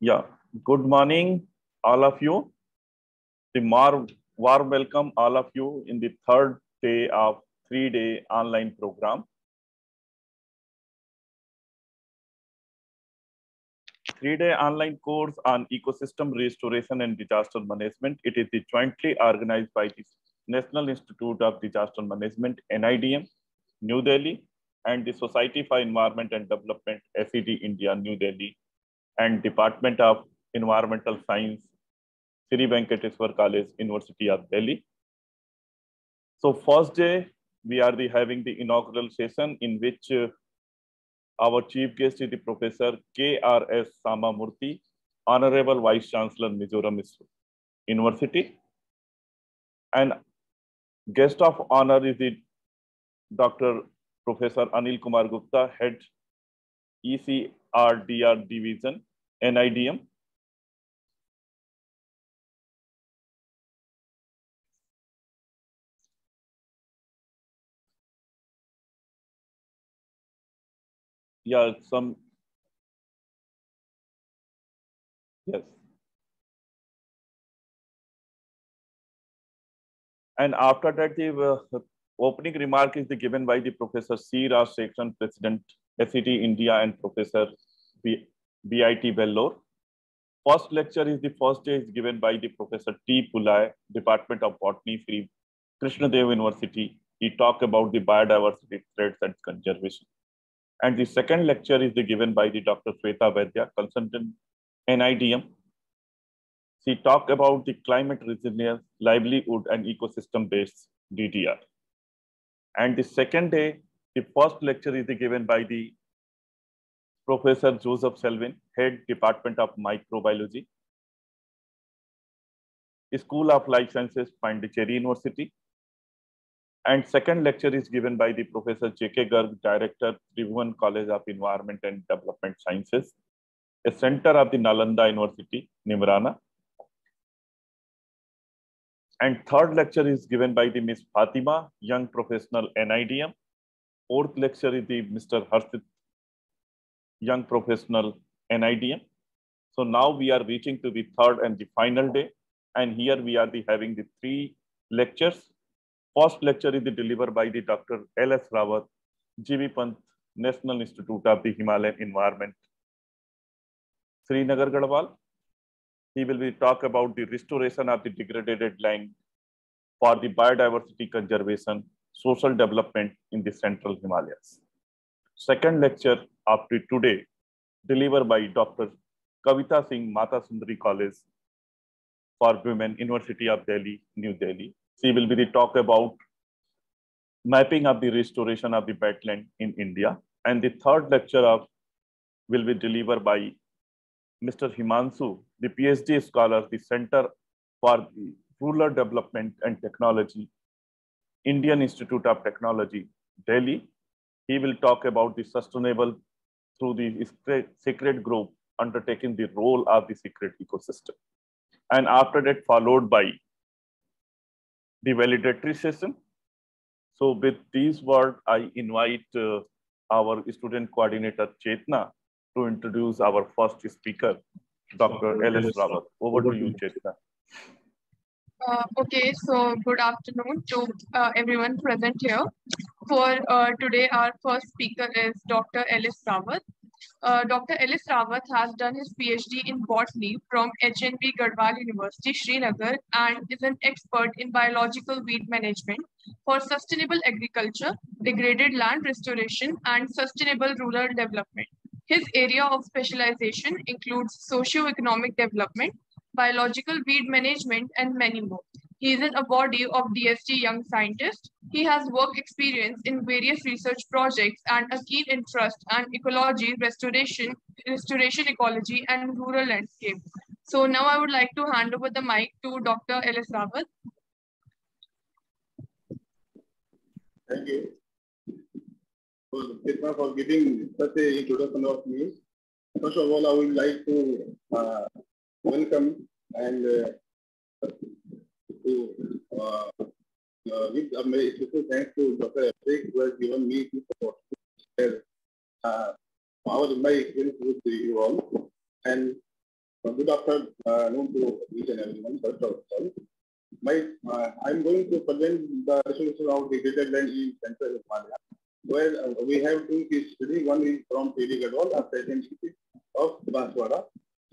Yeah, good morning, all of you. Warm welcome, all of you, in the third day of 3-day online program. 3-day online course on ecosystem restoration and disaster management. It is jointly organized by the National Institute of Disaster Management, NIDM, New Delhi, and the Society for Environment and Development, SED India, New Delhi, and Department of Environmental Science, Sri Venkateswar College, University of Delhi. So first day, we are having the inaugural session in which our chief guest is the Professor K.R.S. Samamurthy, Honorable Vice Chancellor, Mizoram University. And guest of honor is the Dr. Professor Anil Kumar Gupta, Head ECRDR Division, NIDM. Yeah, yes. And after that, the opening remark is given by the Professor C. Raj Section, President, SET India, and Professor BIT Vellore. First lecture is the first day is given by the Professor T. Pulai, Department of Botany, Sri Krishnadev University. He talked about the biodiversity threats and conservation. And the second lecture is given by the Dr. Sweta Vaidya, consultant NIDM. She talked about the climate resilience, livelihood, and ecosystem-based DDR. And the second day, the first lecture is given by the Professor Joseph Selvin, Head Department of Microbiology, School of Life Sciences, Pondicherry University. And second lecture is given by the Professor J.K. Garg, Director, Tribhuvan College of Environment and Development Sciences, a center of the Nalanda University, Nimrana. And third lecture is given by the Ms. Fatima, Young Professional, NIDM. Fourth lecture is the Mr. Harshit, Young Professional, NIDM. So now we are reaching to the third and the final day. And here we are having the three lectures. First lecture is delivered by the Dr. L.S. Rawat, G.V. Pant, National Institute of the Himalayan Environment, Srinagar, Garhwal. He will be talk about the restoration of the degraded land for the biodiversity conservation, social development in the Central Himalayas. Second lecture after today, delivered by Dr. Kavita Singh, Mata Sundari College for Women, University of Delhi, New Delhi. She will be the talk about mapping of the restoration of the wetland in India. And the third lecture will be delivered by Mr. Himanshu, the PhD scholar, the Center for the Rural Development and Technology, Indian Institute of Technology, Delhi. He will talk about the sustainable through the secret group undertaking the role of the secret ecosystem. And after that, followed by the validatory session. So with these words, I invite our student coordinator, Chetna, to introduce our first speaker, Dr. L.S. Rawat. Over to you, Chetna. Okay, so good afternoon to everyone present here. For today, our first speaker is Dr. L.S. Rawat. Dr. L.S. Rawat has done his PhD in botany from HNB Garhwal University, Srinagar, and is an expert in biological weed management for sustainable agriculture, degraded land restoration, and sustainable rural development. His area of specialization includes socio-economic development, biological weed management, and many more. He is an awardee of DST Young Scientist. He has work experience in various research projects and a keen interest in ecology, restoration ecology, and rural landscape. So now I would like to hand over the mic to Dr. L.S. Rawat. Thank you. For giving such an introduction of me. First of all, I would like to welcome and give a very special thanks to Dr. Abhishek, who has given me this opportunity to share my experience with you all. And Good afternoon to each and everyone. First of all, I'm going to present the resolution of degraded land in Central Himalaya, where we have two case studies. One is from PD Gadwal, and second is of Banswara.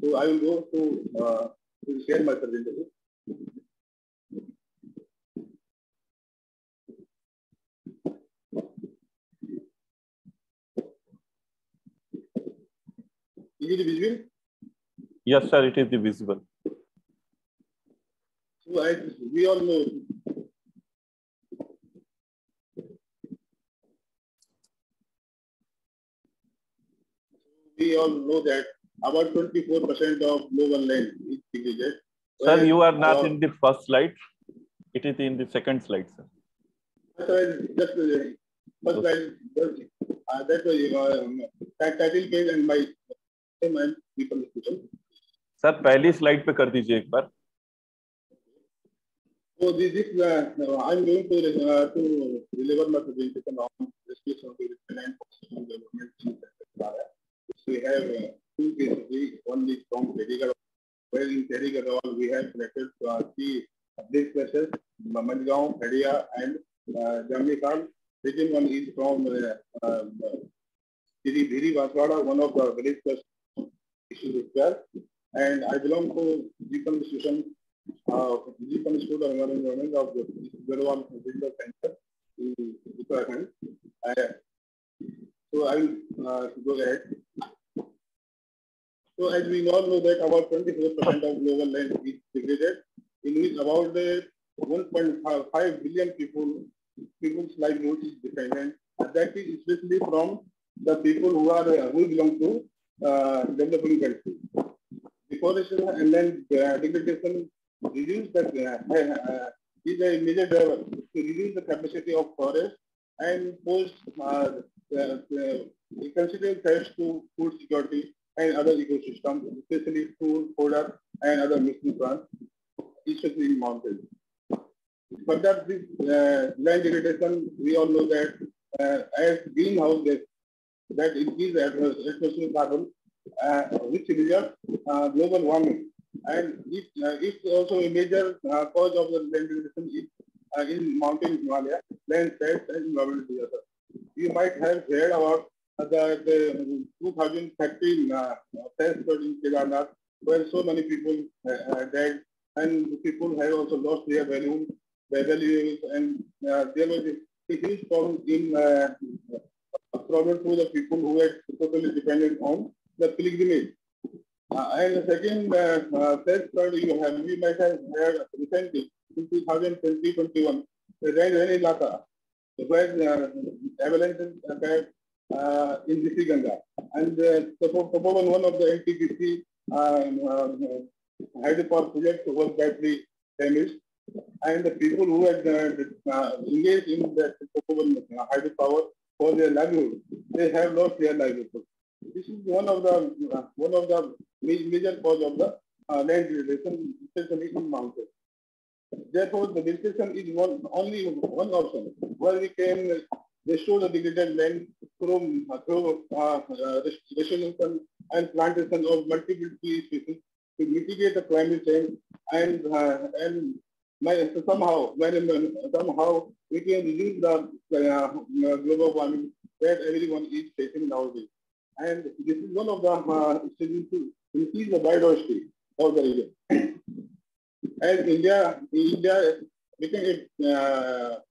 So I will go to share my presentation. Is it visible? Yes, sir, it is visible. So as we all know, that about 24% of global land is degraded. Sir, you are not in the first slide. It is in the second slide, sir. Just first slide. That's that title page and my name and people discussion. Sir, पहली slide पे कर दीजिए एक बार. So this I'm going to deliver my presentation on restriction of the land development in Kerala. We have two cases. One is from Tedigar, where in Tedigar we have selected three big places: Mamadgaon, Hadia, and Jamnikal. Second one is from Dhiri Banswara, one of the village issues there. And I belong to Jeepan Institution, Jeepan Institute of Environment of the Gadwal Visitor Center in Uttarakhand. So I will go ahead. So as we all know that about 24% of global land is degraded, in which about 1.5 billion people's livelihood is dependent. And that is especially from the people who belong to developing countries. Deforestation and land degradation reduce is a major driver to reduce the capacity of forest and pose considerable threats to food security and other ecosystems, especially food, fodder, and other mixing plants, especially in mountains. Further, this land degradation, we all know that as greenhouse gas, that increase atmospheric carbon, which results global warming, and it's also a major cause of the land degradation in mountain Himalaya, landslides and environmental disaster. You might have heard about the 2013 test in Kedarnath, where so many people died, and people have also lost their values, and there was a huge problem to the people who were totally dependent on the pilgrimage. And the second test we might have heard recently in 2020-21, the Rain Laka, where avalanches occurred in Rishi Ganga. And one of the NTPC hydropower projects was badly damaged. And the people who had engaged in the hydropower for their livelihood, they have lost their livelihood. This is one of the major cause of the land degradation, especially in mountains. Therefore, the vegetation is only one option where we can restore the degraded land through restoration and plantation of multiple tree species to mitigate the climate change and somehow we can reduce the global warming that everyone is facing nowadays. And this is one of the strategies to increase the biodiversity of the region. As India became a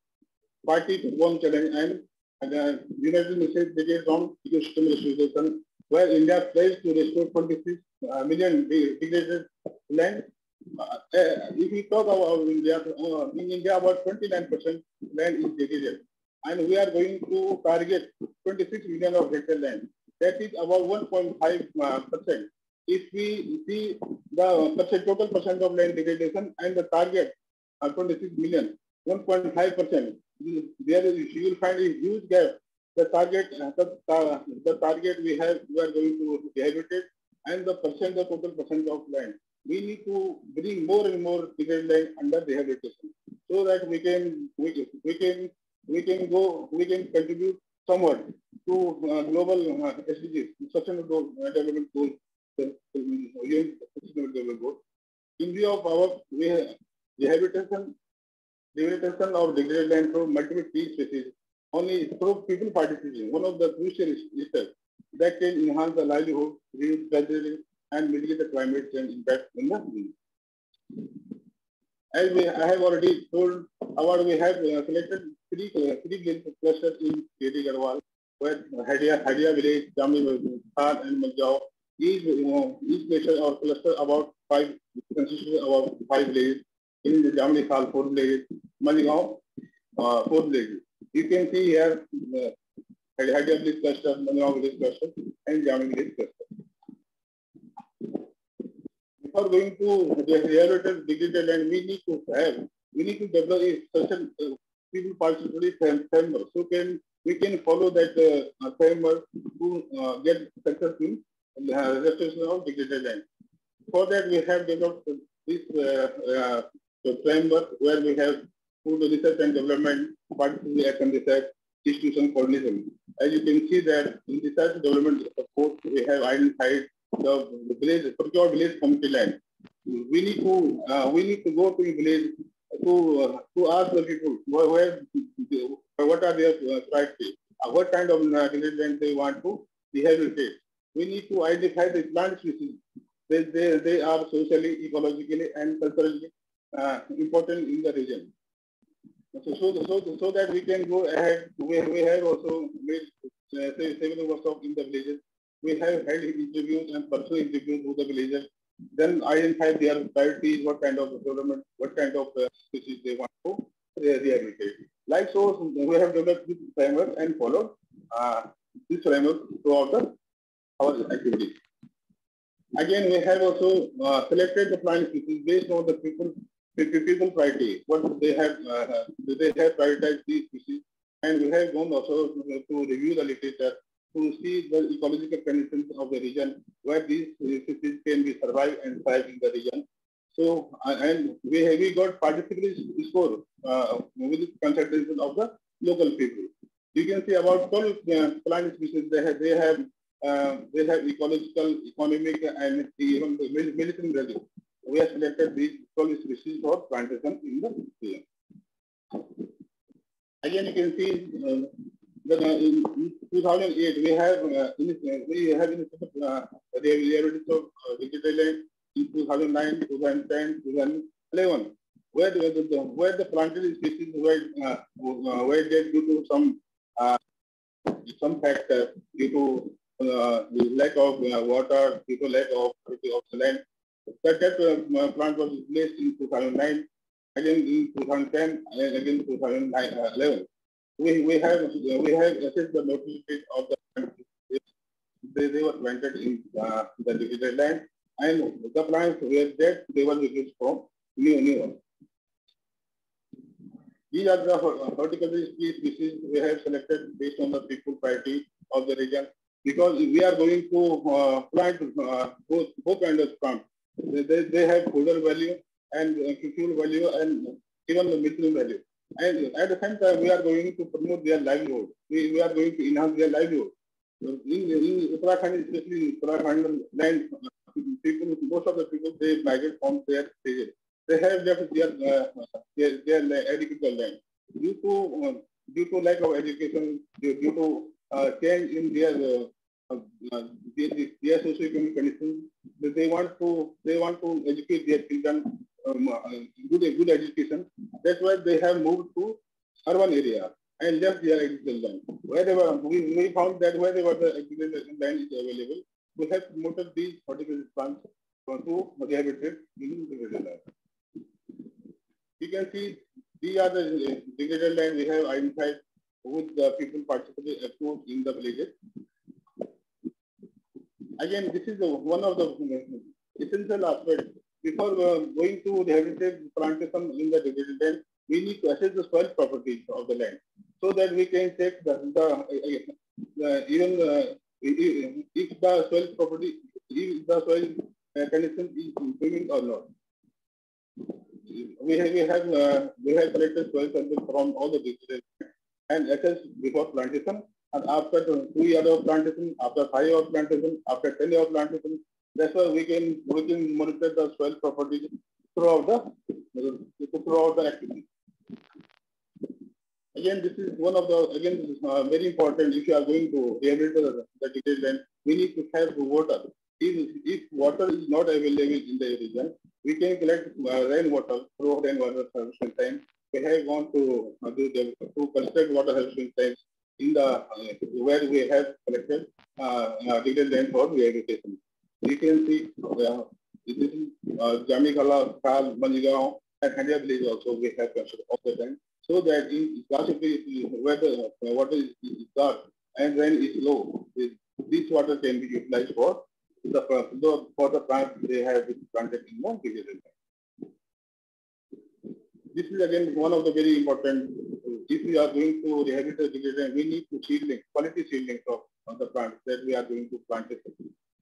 party to one challenge, and the United Nations declared on ecosystem restoration, where India pledged to restore 26 million degraded land. If we talk about India, in India about 29% land is degraded, and we are going to target 26 million of hectare land. That is about 1.5%. If we see the total percent of land degradation and the target 26 million, 1.5%, there is, you will find a huge gap. The target we are going to rehabilitate, and the total percent of land. We need to bring more and more degraded land under rehabilitation, so that we can contribute somewhat to global SDGs, sustainable development goals In view of our rehabilitation of degraded land through multiple tree species, only through people participation, one of the crucial steps that can enhance the livelihood, reduce tragedy, and mitigate the climate change impact in the region. As I have already told, we have selected three clusters in KD Garhwal, where Hadia village, Jamni Khan, and Maljao. Each cluster or cluster about consists of about 5 villages. In the Jamni Khal, 4 villages, Maligao, 4 villages. You can see here Hadia village cluster, Maligao village cluster, and Jamni village cluster. Before going to the rehabilitated degraded land, we need to develop a certain people participatory framework. So we can follow that framework to get success in restoration of degraded land. For that, we have developed this framework where we have food research and development, participatory action research, institution coordination. As you can see that in research development support, we have identified the village, procured village community land. We need to go to a village to ask the people what are their criteria, what kind of degraded land they want to rehabilitate. We need to identify the plant species. They are socially, ecologically, and culturally important in the region. So that we can go ahead. We have also made several workshops in the villages. We have held interviews and personal interviews with the villagers. Then identify their priorities, what kind of development, what kind of species they want to rehabilitate. Like so, we have developed this framework and followed this framework throughout our activities. Again, we have also selected the plant species based on the people criteria. What they have prioritized these species, and we have gone also to review the literature to see the ecological conditions of the region where these species can be survive and thrive in the region. So, and we got participatory score with consultation of the local people. You can see about 12 plant species they have ecological, economic, and even medicinal value. We have selected these 12 species for plantation in the region. Again, you can see in 2008 we have rehabilitation of digital land in 2009, 2010, 2011, where the planted species were dead due to some factor, due to lack of water, due to lack of land. That plant was replaced in 2009, again in 2010, and again in 2011. We have assessed the mortality of the plants. They were planted in the digital land, and the plants were dead. They were replaced from new ones. These are the horticultural species we have selected based on the people priority of the region, because we are going to plant both kinds of plants. They have fodder value and fuel value and even the medicinal value. And at the same time, we are going to promote their livelihood. We are going to enhance their livelihood. In Uttarakhand, especially in Uttarakhand land, most of the people, they migrate from their villages. They have left their agricultural land due to lack of education, due to change in their socioeconomic conditions. They want to educate their children good education. That's why they have moved to urban area and left their agricultural land. Wherever we found that wherever the agricultural land is available, we have promoted these horticultural plants to rehabilitate in the land. You can see these are the degraded land we have identified with the people participating in the villages. Again, this is one of the essential aspects. Before going to rehabilitate plantation in the degraded land, we need to assess the soil properties of the land so that we can check if the soil property, if the soil condition is improving or not. We have collected soil samples from all the degraded land and assessed before plantation, and after 2 years of plantation, after 5 years of plantation, after 10 years of plantation, That's why we can monitor the soil properties throughout the activity. Again, this is one of the very important. If you are going to rehabilitate the degraded land, we need to have water. If water is not available in the region, we can collect rainwater through rainwater harvesting time. We have gone to construct water harvesting tanks in the where we have collected degraded land for rehabilitation. You can see this is Jamikala, Khal, Manjigaon, and Handia village also we have constructed all the time. So that in classically where the water is dark and rain is low, this water can be utilized for the plants they have planted in more degraded land. This is again one of the very important. If we are going to rehabilitate degraded land, we need to quality seedlings of the plants that we are going to plant it.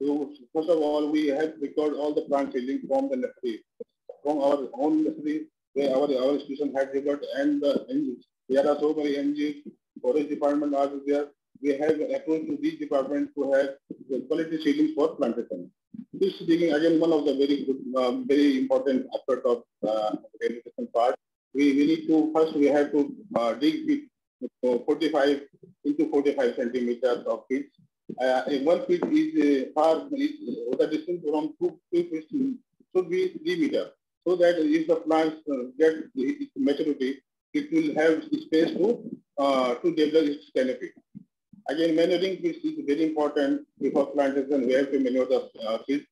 So first of all, we have recorded all the plant seedlings from the nursery, from our own nursery, where our institution had developed, and the NGOs. There are so many NGOs, forest department are there. We have approached to these departments to have the quality seedlings for plantation. This digging again one of the very good, very important aspect of rehabilitation part. We need to first we have to dig 45 into 45 centimeters of pitch. 1 feet is the distance from 2 feet should be 3 meters. So that if the plants get its maturity, it will have space to develop its canopy. Again, manuring is very important before plantation. We have to manure the seeds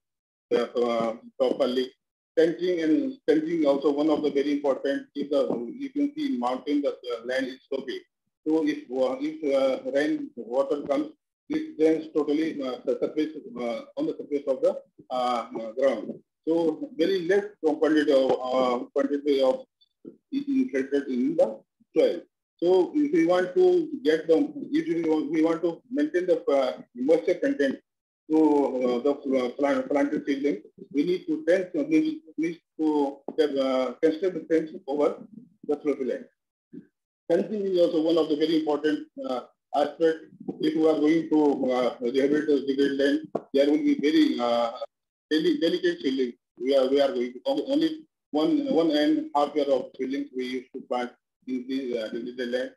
properly. Trenching also one of the very important. If you can see in mountain, the land is so big. So if rain water comes, it drains totally on the surface of the ground. So very less quantity of is infiltrated in the soil. So if we want to get we want to maintain the moisture content to the planted seedling, we need to construct the fence over the slopy land. Fencing is also one of the very important aspects. If we are going to rehabilitate degraded land, there will be very delicate seedlings. We are going to only one and half year of seedlings we used to plant in the land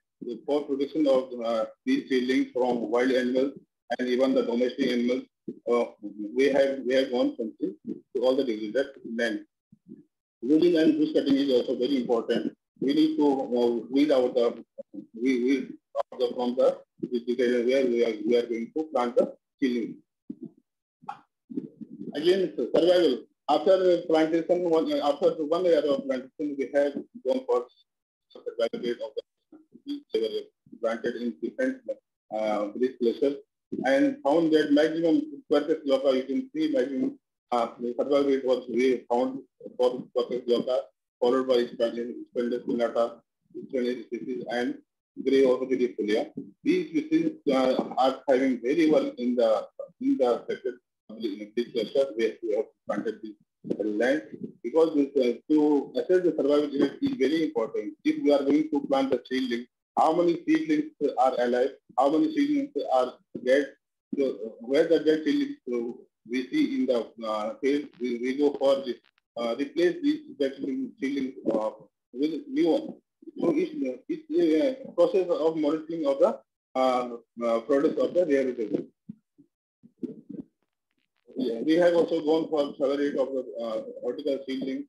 for protection of these seedlings from wild animals and even the domestic animals. We have gone fencing to all the degraded land. Weeding and bush cutting is also very important. We need to weed out from the where we are going to plant the seedlings. Again, survival. After plantation, after 1 year of plantation, we have gone for survival rate of the planted in different breed places and found that maximum Quercus glauca, you can see maximum the survival rate was we found for Quercus glauca, followed by Spandus pinnata, species, and grey orchidifolia. These species are thriving very well in the sector. This cluster where we have planted this land, because to assess the survival rate is very important. If we are going to plant the seedling, how many seedlings are alive, how many seedlings are dead, so where the dead seedlings we see in the field, we go for this, replace these dead seedlings with new one. So it's a process of monitoring of the products of the rehabilitation. Yeah, we have also gone for survey rate of the vertical seedling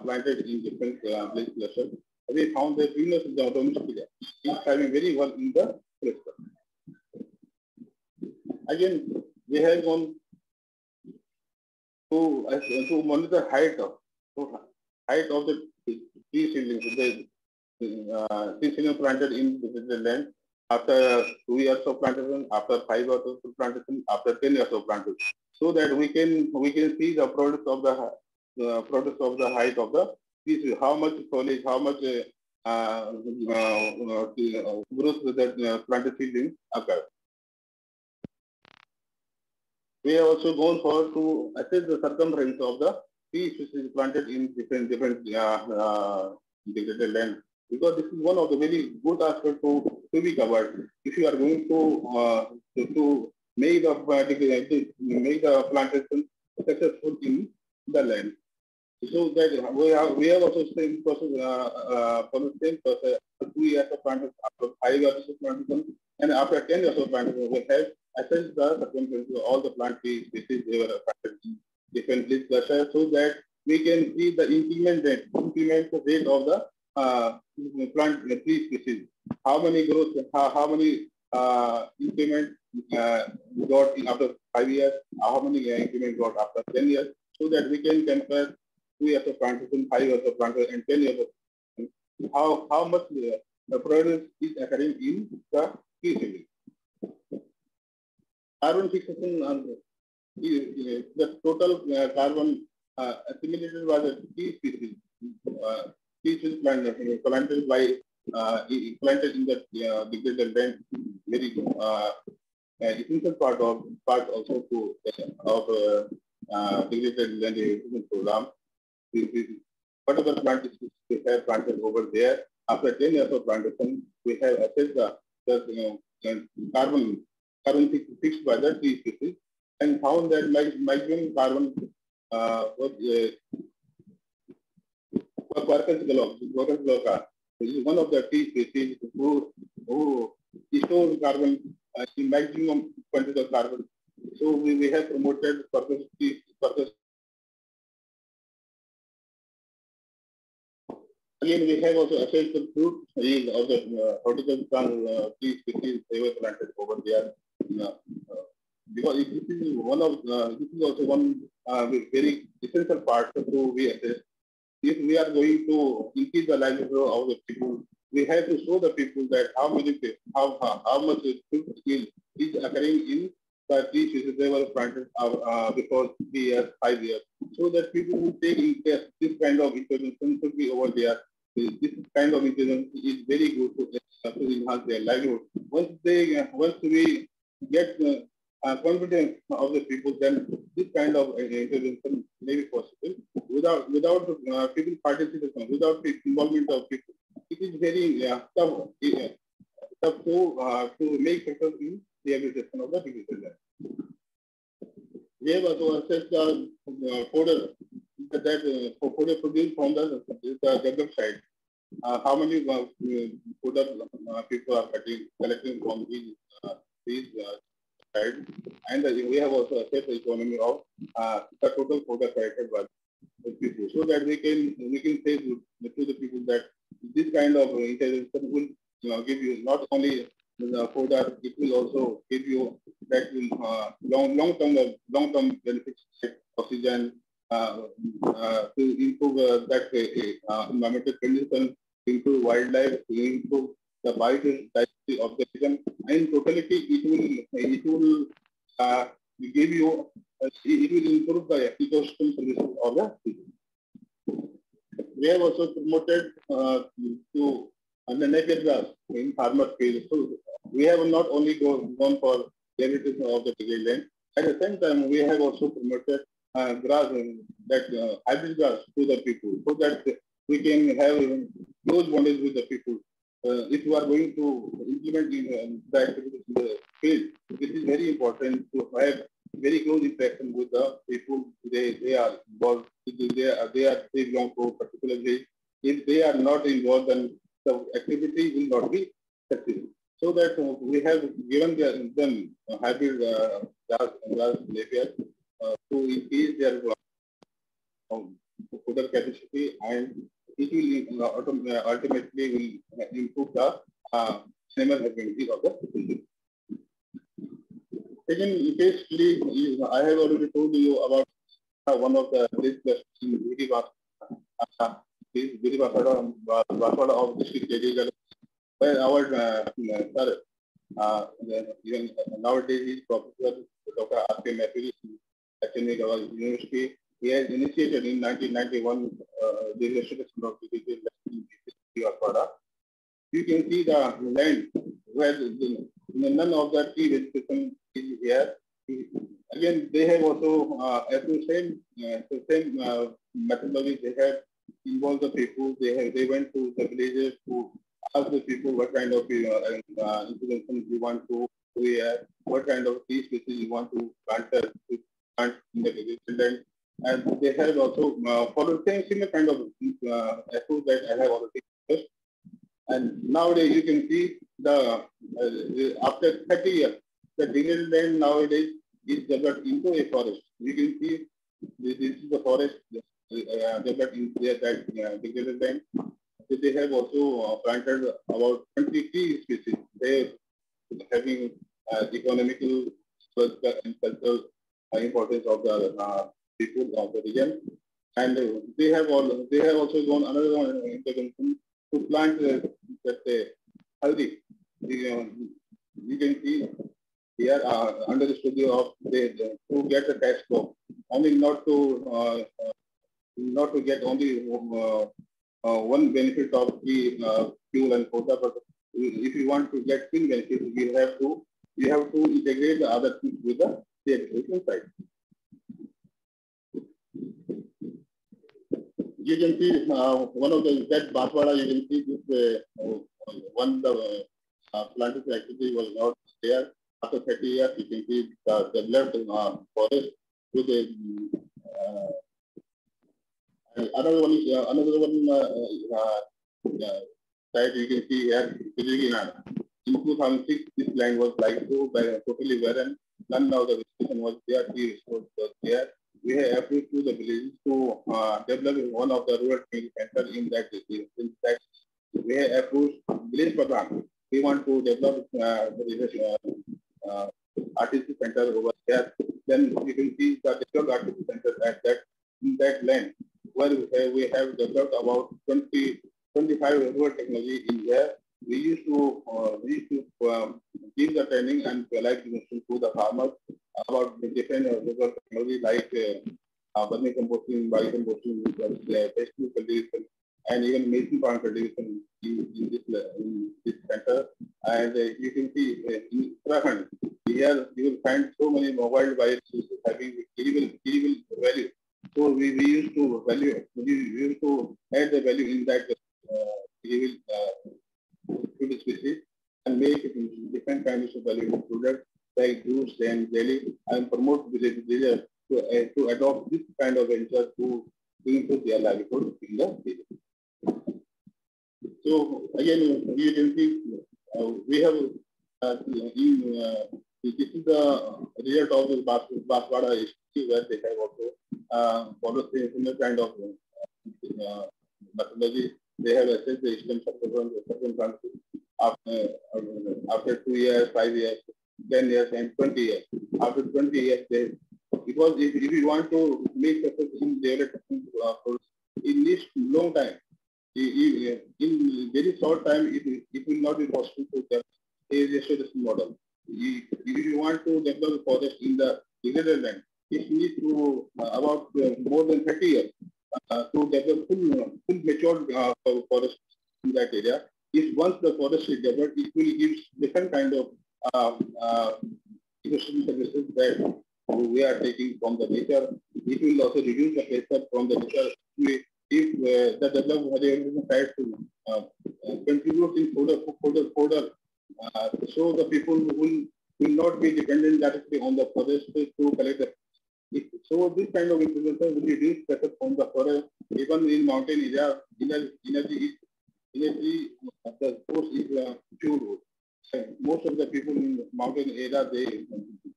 planted in different place clusters. We found that Venus domesticalia is having very well in the cluster. Again, we have gone to monitor height of the tree seedlings. The tree seedling planted in the land after 2 years of plantation, after 5 years of plantation, after 10 years of plantation, so that we can see the products of the height of the species, how much foliage, how much growth that planted seedling occur. We have also gone for to assess the circumference of the tree species planted in different degraded land, because this is one of the very good aspects to be covered. If you are going to make the plantation successful in the land. So that we have also same process for the same process. 2 years of plantation, after 5 years of plantation, and after 10 years of plantation, we have assessed the circumstances of all the plant trees species they were planted in different leaf clusters, so that we can see the increment rate of the plant tree species. How many growth, how many increment got in after 5 years, how many increment got after 10 years, so that we can compare 2 years of plantation, 5 years of plantation, and 10 years of how much progress is occurring in the tree seedling. Carbon fixation, the total carbon assimilated by the tree species planted by planted in the degraded land, very essential part also to of degraded land program. Whatever plant we have planted over there, after 10 years of plantation, we have assessed the carbon fixed by the tree species and found that maximum carbon was Quercus glauca, which is one of the tree species who stores carbon in maximum quantity of carbon. So we have promoted Quercus. Again, we have also assessed the fruit yield of the horticultural tree species they were planted over there. Because this is one of this is also one very essential part to be assessed. If we are going to increase the livelihood of the people, we have to show the people that how much fruit yield is occurring in the tree species they were planted before 3 years, 5 years, so that people will take interest. This kind of intervention should be over there. This kind of intervention is very good to enhance their livelihood. Once we get confidence of the people, then this kind of intervention may be possible. Without people participation, without the involvement of people, it is very tough to make success in the rehabilitation of the digital land. We have also assessed the fodder fodder produced from the developed side. How many fodder people are collecting from these sides, and we have also assessed the economy of the total fodder collected by the people, so that we can say to the people that this kind of intervention will give you not only the fodder, it will also give you that will long term benefits like oxygen, to improve that environmental condition, improve wildlife, improve the biodiversity of the region, and totality it will give you it will improve the ecosystem services of the region. We have also promoted to the napier grass in farmer fields. So we have not only gone for rehabilitation of the degraded land. At the same time, we have also promoted grass, that hybrid grass to the people, so that we can have close bondage with the people. If you are going to implement the activities in the field, it is very important to have very close interaction with the people. They are involved. They belong to a particular village. If they are not involved, then the activity will not be successful. So that we have given them hybrid grass napier to increase their fodder capacity, and it will ultimately will improve the animal husbandry of the region. Second case study is, I have already told you about one of the place in Banswara of district Jaisalmer, where our sir, even nowadays is Professor Dr. R.K. Mathuri at Chennai University. He has initiated in 1991 the restoration of the Banswara. You can see the land where none of the tree vegetation is here. Again, they have also the same methodology. They have involved the people. They went to the villages to ask the people what kind of intervention you want to do here, what kind of tree species you want to plant plants in the land. And they have also followed the similar kind of approach that I have already discussed. And nowadays you can see the after 30 years, the degraded land nowadays is developed into a forest. You can see this is the forest developed into that degraded land. So they have also planted about 23 species. They having economical, social, and cultural importance of the people of the region. And they have also gone another one intervention to plant haldi. You can see here under the studio of to get the cash flow, only not to get only one benefit of the fuel and quota, but if you want to get twin benefit, you have to integrate the other things with the agricultural side. You can see one of the that Banswara, you can see this one the planting activity was not there. After 30 years, you can see the developed forest with a another one side you can see here. In 2006, this land was like so totally barren. None of the vegetation was there. Tea resource was there. We have approached to the villages to develop one of the rural training centers in that district. In fact, we have approached village Pradhan. We want to develop the artistic center over there. Then you can see the developed artistic center at that land where we have developed about 25 rural technology in there. We used to give the training and provide information to the farmers about the different rural technology like vermicomposting, biocomposting, vegetable cultivation, and even mason farm cultivation in this center. And you can see in Uttarakhand, here you will find so many mobile devices having edible value. So we used to add the value in that food species and make different kinds of valuable products like juice and jelly and promote villagers to adopt this kind of venture to improve their livelihood in the village. So again, you can see we have this is the result of the Banswara history where they have also followed the similar kind of methodology. They have assessed the Eastern circumstances after 2 years, 5 years, 10 years, and 20 years. After 20 years, because if you want to make success in development in this long time, in very short time, it will not be possible to develop a restoration model. If you want to develop forest in the degraded land, it needs to about more than 30 years to develop full matured forest in that area. If once the forest is developed, it will give different kind of ecosystem services that we are taking from the nature. It will also reduce the pressure from the nature. If the development tries to contribute in further, so the people will not be dependent directly on the forest to collect the. So this kind of intervention will reduce pressure from the forest. Even in mountain area, energy the source is fuel. Most of the people in mountain area they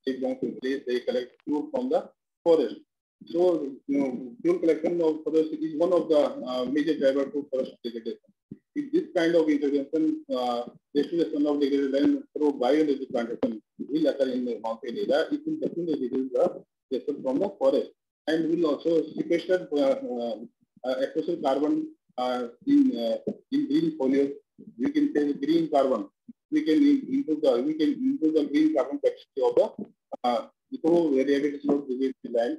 belong to place they collect fuel from the forest. So fuel collection of forest is one of the major drivers to forest degradation. If this kind of intervention, restoration of degraded land through bioenergy plantation will occur in the mountain area, it will definitely reduce the pressure from the forest and will also sequester excessive carbon in green foliage. We can say green carbon. We can improve the green carbon capacity of the through rehabilitation of the land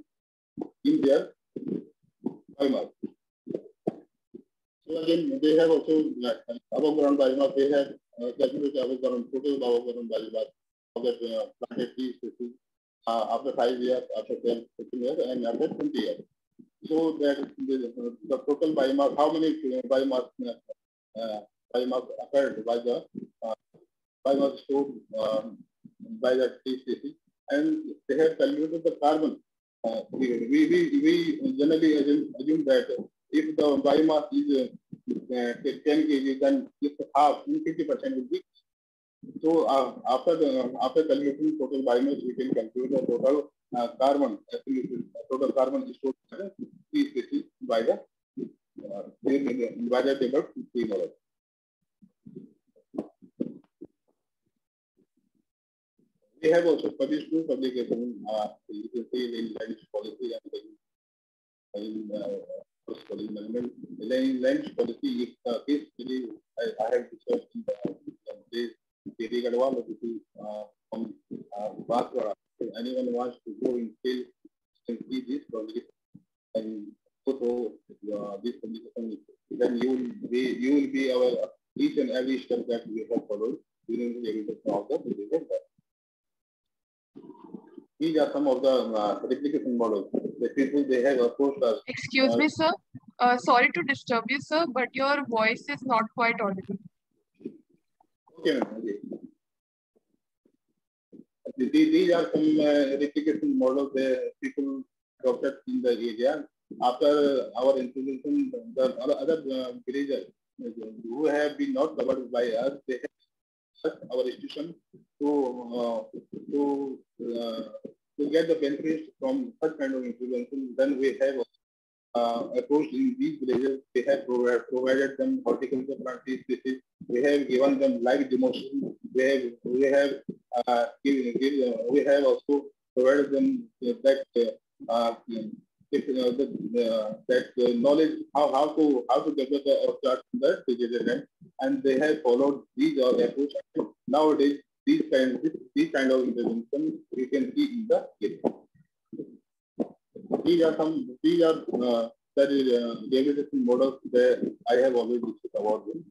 in their biomass. So again, they have also above ground biomass. They have calculated above ground total above ground biomass of the planted trees after 5 years, after 10, 15 years, and after 20 years. So that the total biomass, how many biomass occurred by the biomass stored by the tree species, and they have calculated the carbon we generally assume that if the biomass is 10 kg, then it's half, 50% will be. So after calculating total biomass, we can calculate the total carbon, total carbon stored by the species by the table 3 model. We have also published 2 publications. You can see in land policy and in land policy. Case study I have discussed in the Thierry Gadwal, from Basra. If anyone wants to go in field and see this publication and go through this publication, then you will be our each and every step that we have followed during the evaluation of the publication. These are some of the replication models. The people they have approached us. Excuse me, sir. Sorry to disturb you, sir, but your voice is not quite audible. Okay, ma'am. Okay. These are some replication models that people adopted in the area. After our introduction, the other villagers who have been not covered by us, they have our institution to get the benefits from such kind of intervention. Then we have approached in these villages. We have provided them horticulture planting species. We have given them live demonstration. We have also provided them that knowledge how to develop the orchard in the digital land, and they have followed these approach. Nowadays, these kind of intervention we can see in the area. These are the rehabilitation models that I have already discussed about them.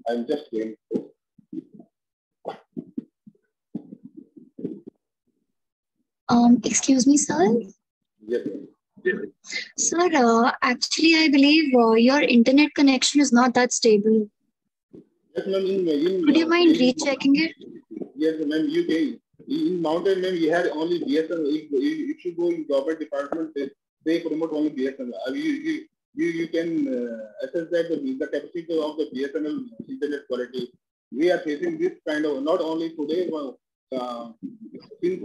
I'm just going to. Excuse me, sir. Yes. Sir, actually, I believe your internet connection is not that stable. Yes, ma'am. Could you mind rechecking it? Yes, ma'am. You can. In mountain, ma'am, we had only BSNL. If you go in government department, they promote only BSNL. You can assess that the capacity of the BSNL internet quality. We are facing this kind of, not only today, since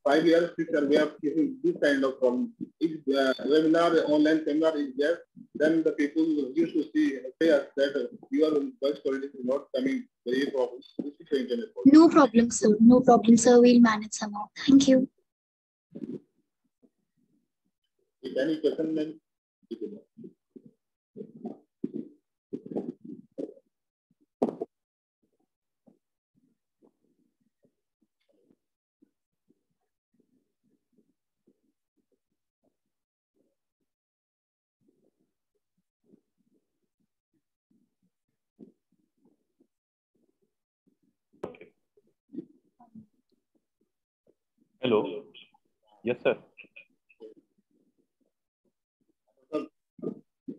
5 years, we are facing this kind of problem. If webinar, online seminar is there, then the people used to say us that your voice quality is not coming very properly. This is the internet problem. No problem, sir. No problem, sir. We'll manage somehow. Thank you. If any question, then hello yes sir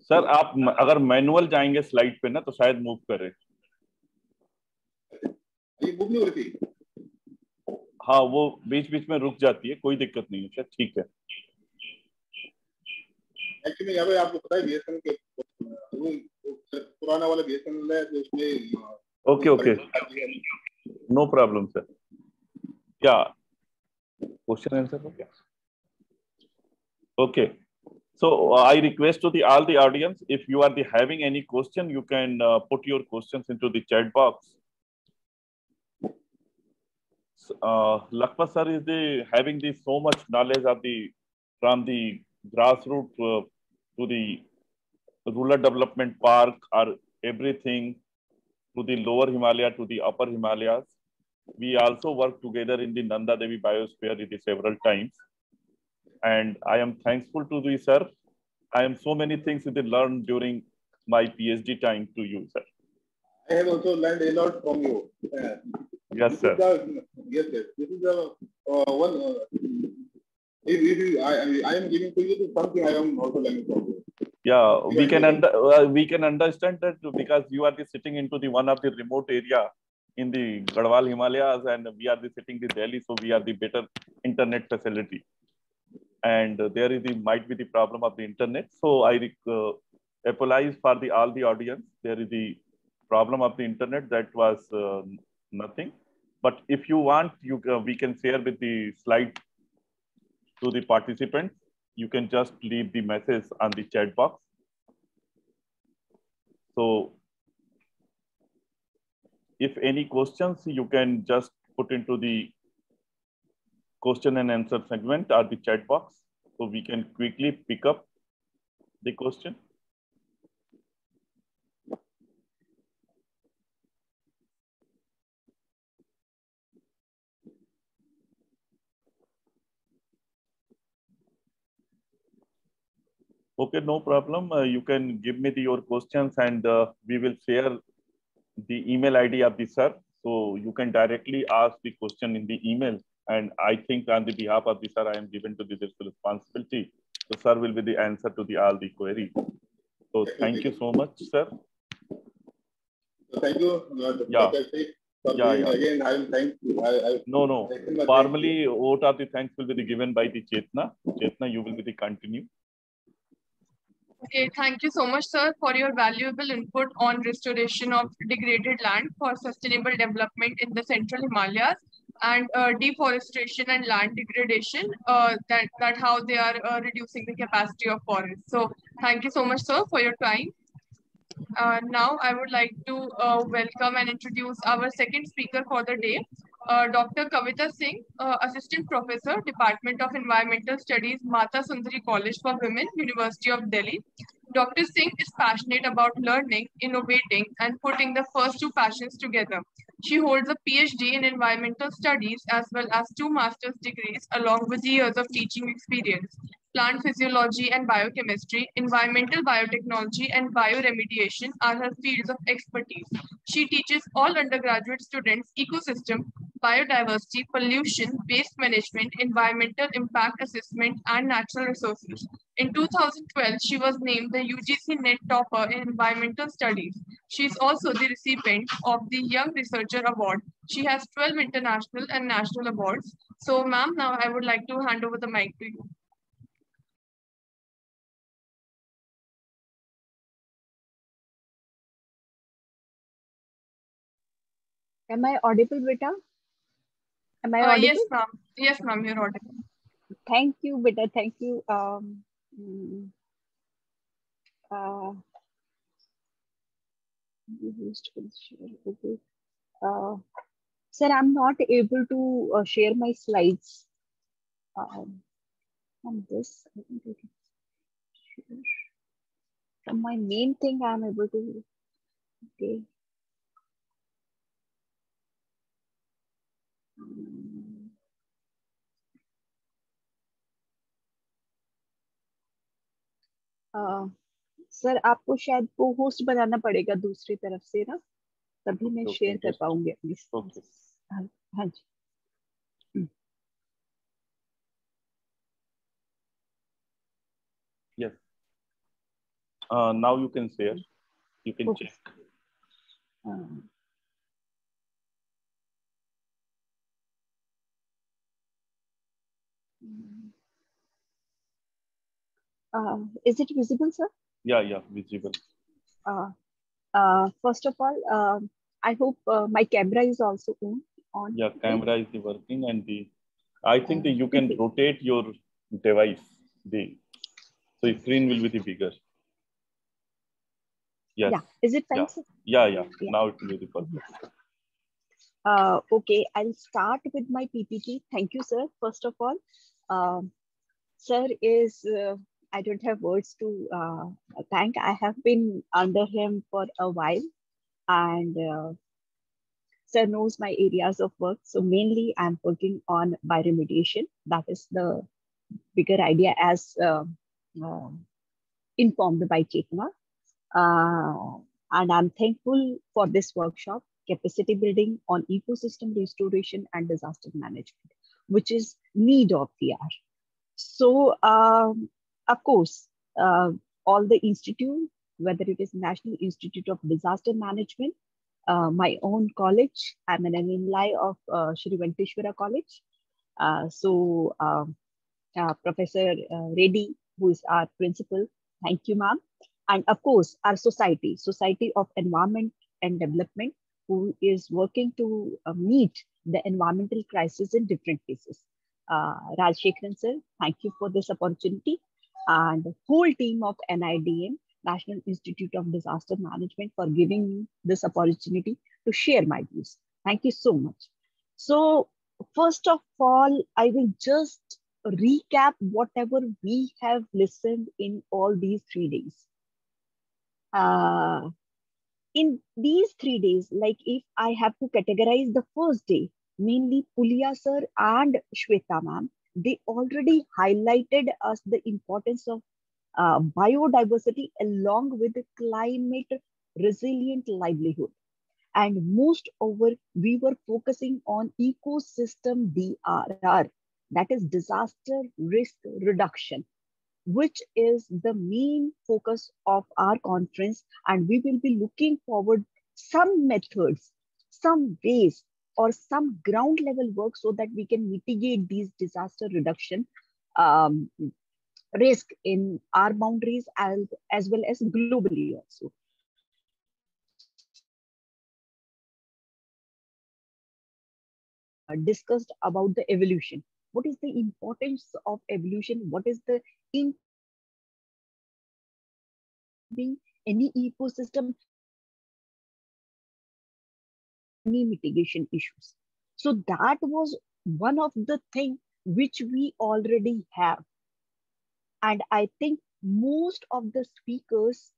sir आप अगर manual जाएंगे slide पे ना तो शायद move करें हाँ वो बीच बीच में रुक जाती है कोई दिक्कत नहीं है सर ठीक है एक्चुअली यहाँ पे आपको पता है बीएसएनएल के पुराना वाला बीएसएनएल है तो उसमें ओके नो प्रॉब्लम सर क्या question answer okay so I request to all the audience if you are having any question you can put your questions into the chat box Lakshman sir is having so much knowledge of from the grassroots to the rural development park or everything to the lower Himalaya to the upper Himalayas. We also work together in the Nanda Devi Biosphere several times. And I am thankful to you, sir. I am so many things that I learned during my PhD time to you, sir. I have also learned a lot from you. Yes, sir. Yes, sir. This is the one. I am giving to you something I am also learning from you. Yeah, we can understand that because you are sitting into the one of the remote area in the Gadwal Himalayas, and we are sitting in Delhi, so we are the better internet facility. and might be the problem of the internet. So I apologize for all the audience. There is the problem of the internet. That was nothing. But if you want, we can share with the slide to the participants. You can just leave the message on the chat box. So if any questions, you can just put into the question and answer segment or the chat box, so we can quickly pick up the question. Okay, no problem. You can give me your questions, and we will share the email ID of the sir. So you can directly ask the question in the email. And I think on the behalf of the sir, I am given to this responsibility. So sir will be the answer to all the queries. So thank you so much, sir. Thank you. Yeah. Again, I will thank you. No. Formally, what are the thanks will be given by the Chetna. Chetna, you will be the continue. Okay, thank you so much, sir, for your valuable input on restoration of degraded land for sustainable development in the Central Himalayas and deforestation and land degradation, that how they are reducing the capacity of forests. So thank you so much, sir, for your time. Now I would like to welcome and introduce our second speaker for the day, Dr. Kavita Singh, Assistant Professor, Department of Environmental Studies, Mata Sundari College for Women, University of Delhi. Dr. Singh is passionate about learning, innovating, and putting the first two passions together. She holds a PhD in Environmental Studies as well as 2 master's degrees along with years of teaching experience. Plant physiology and biochemistry, environmental biotechnology, and bioremediation are her fields of expertise. She teaches all undergraduate students ecosystem, biodiversity, pollution, waste management, environmental impact assessment, and natural resources. In 2012, she was named the UGC NET Topper in Environmental Studies. She is also the recipient of the Young Researcher Award. She has 12 international and national awards. So, ma'am, now I would like to hand over the mic to you. Am I audible, beta? Am I audible? Yes, ma'am. Yes, ma'am, you're audible. Thank you, beta. Thank you. Okay. Sir, I'm not able to share my slides on this. I think I can share. From my main thing, I'm able to. Okay. Sir आपको शायद को host बनाना पड़ेगा दूसरी तरफ से ना, तभी मैं शेयर कर पाऊंगी अपनी। हाँ जी। Yes. Now you can share. You can check. Is it visible, sir? Yeah, visible. First of all, I hope my camera is also on. Yeah, camera is working, and I think that you can rotate your device. So the screen will be bigger. Yes. Yeah. Is it fine, sir? Yeah. Now it will be perfect. Okay, I'll start with my PPT. Thank you, sir. First of all, sir is, I don't have words to thank. I have been under him for a while, and sir knows my areas of work. So mainly I'm working on bioremediation. That is the bigger idea as informed by Chetna. And I'm thankful for this workshop, capacity building on ecosystem restoration and disaster management, which is need of the hour. So, of course, all the institute, whether it is National Institute of Disaster Management, my own college, I'm an alumni of Shri Venkateshwara College. So Professor Reddy, who is our principal. Thank you, ma'am. And of course, our Society of Environment and Development, who is working to meet the environmental crisis in different places. Rajshekharan sir, thank you for this opportunity. And the whole team of NIDM, National Institute of Disaster Management, for giving me this opportunity to share my views. Thank you so much. So first of all, I will just recap whatever we have listened in all these 3 days. In these 3 days, like if I have to categorize the first day, mainly Pulia sir and Shweta ma'am, they already highlighted us the importance of biodiversity along with climate resilient livelihood. And most over, we were focusing on ecosystem DRR, that is disaster risk reduction, which is the main focus of our conference. And we will be looking forward some methods, some ways, or some ground level work so that we can mitigate these disaster reduction risk in our boundaries as well as globally also. Discussed about the evolution. What is the importance of evolution? What is the being any ecosystem, any mitigation issues? So that was one of the things which we already have. And I think most of the speakers,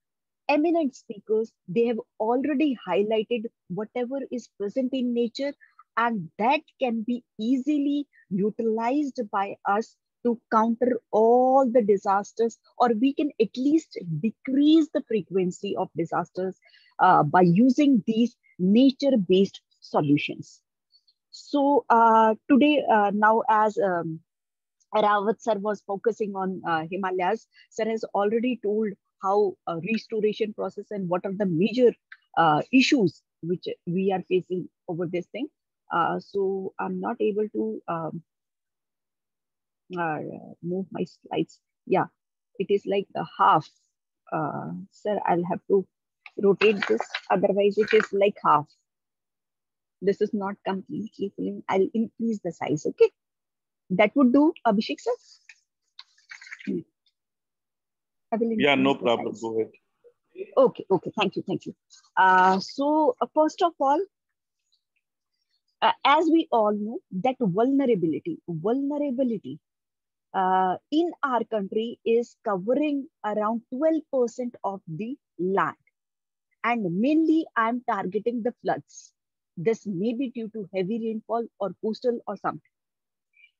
eminent speakers, they have already highlighted whatever is present in nature, and that can be easily utilized by us to counter all the disasters, or we can at least decrease the frequency of disasters by using these nature-based solutions. So today, now as Rawat sir was focusing on Himalayas, sir has already told how restoration process and what are the major issues which we are facing over this thing. So I'm not able to move my slides. Yeah, it is like a half. Sir, I'll have to rotate this, otherwise it is like half. This is not completely filling. I'll increase the size, okay? That would do, Abhishek sir? Yeah, no problem. Go ahead. Okay, thank you. So first of all, as we all know, that vulnerability in our country is covering around 12% of the land. And mainly I'm targeting the floods. This may be due to heavy rainfall or coastal or something.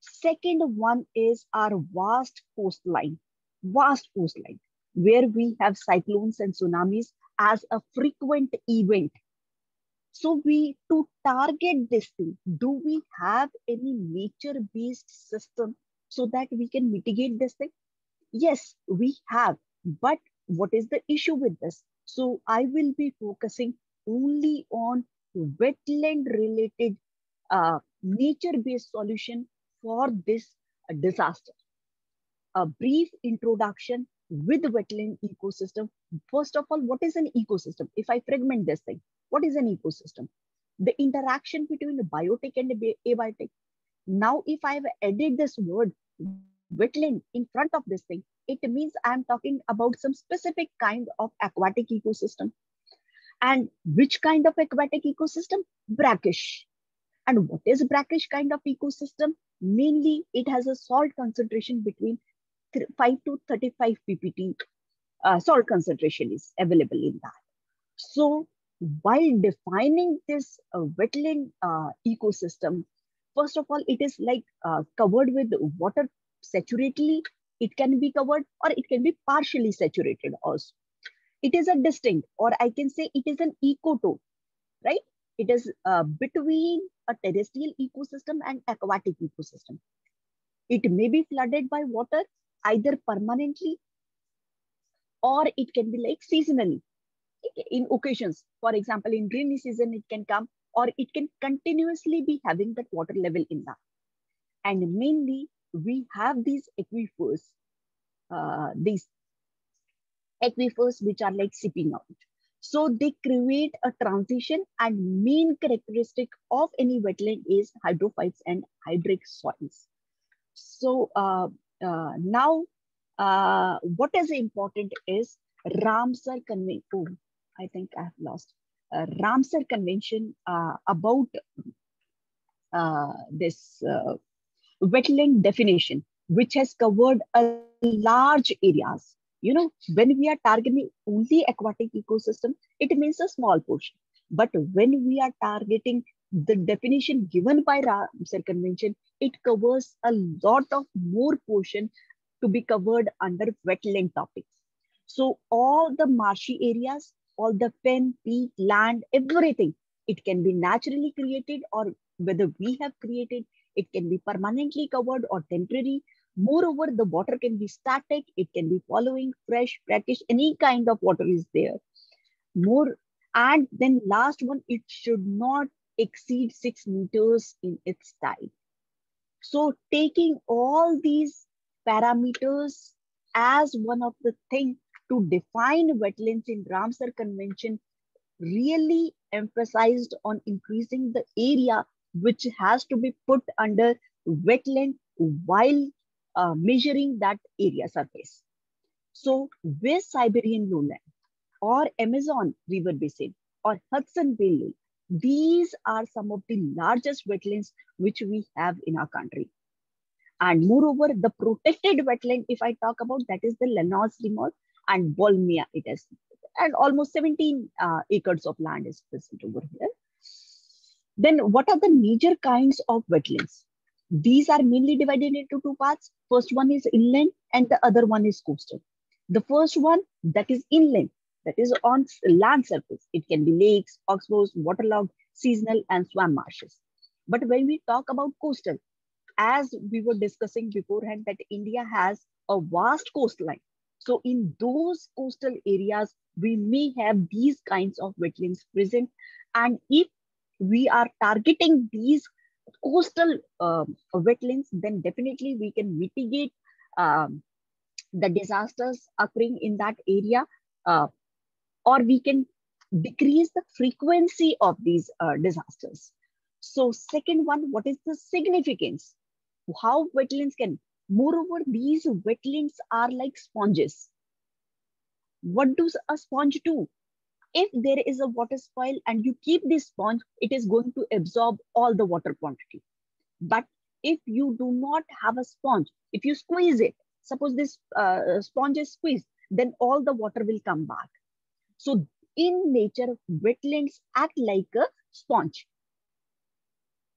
Second one is our vast coastline, where we have cyclones and tsunamis as a frequent event. So to target this thing, do we have any nature-based system so that we can mitigate this thing? Yes, we have. But what is the issue with this? So I will be focusing only on wetland-related nature-based solution for this disaster. A brief introduction with wetland ecosystem. First of all, what is an ecosystem? If I fragment this thing, what is an ecosystem? The interaction between the biotic and the abiotic. Now, if I have added this word wetland in front of this thing, it means I'm talking about some specific kind of aquatic ecosystem. And which kind of aquatic ecosystem? Brackish. And what is brackish kind of ecosystem? Mainly, it has a salt concentration between 5 to 35 ppt. Salt concentration is available in that. So while defining this wetland ecosystem, first of all, it is like covered with water saturatedly. It can be covered or it can be partially saturated also. It is a distinct, or I can say it is an ecotone, right? It is between a terrestrial ecosystem and aquatic ecosystem. It may be flooded by water either permanently or it can be like seasonally in occasions. For example, in rainy season, it can come or it can continuously be having that water level in that. And mainly we have these aquifers which are like seeping out. So they create a transition, and main characteristic of any wetland is hydrophytes and hydric soils. So now what is important is Ramsar Convention. Oh, I think I have lost. Ramsar Convention about this wetland definition, which has covered a large areas. You know, when we are targeting only aquatic ecosystem, it means a small portion. But when we are targeting the definition given by Ramsar Convention, it covers a lot of more portion to be covered under wetland topics. So all the marshy areas, all the fen, peat, land, everything, it can be naturally created, or whether we have created, it can be permanently covered or temporary. Moreover, the water can be static, it can be following, fresh, brackish, any kind of water is there. And then last one, it should not exceed 6 meters in its tide. So taking all these parameters as one of the things to define wetlands in Ramsar Convention really emphasized on increasing the area which has to be put under wetland while measuring that area surface. So West Siberian lowland or Amazon river basin or Hudson Bay Lake, these are some of the largest wetlands which we have in our country. And moreover, the protected wetland, if I talk about, that is the Lenox Limor and Bolmia, it is, and almost 17 acres of land is present over here. Then what are the major kinds of wetlands? These are mainly divided into two parts. First one is inland and the other one is coastal. The first one, that is inland, that is on land surface. It can be lakes, oxbows, waterlogged, seasonal and swamp marshes. But when we talk about coastal, as we were discussing beforehand, that India has a vast coastline. So in those coastal areas, we may have these kinds of wetlands present. And if we are targeting these coastal wetlands, then definitely we can mitigate the disasters occurring in that area, or we can decrease the frequency of these disasters. So second one, what is the significance? How wetlands can, moreover, these wetlands are like sponges. What does a sponge do? If there is a water spoil and you keep this sponge, it is going to absorb all the water quantity. But if you do not have a sponge, if you squeeze it, suppose this sponge is squeezed, then all the water will come back. So in nature, wetlands act like a sponge.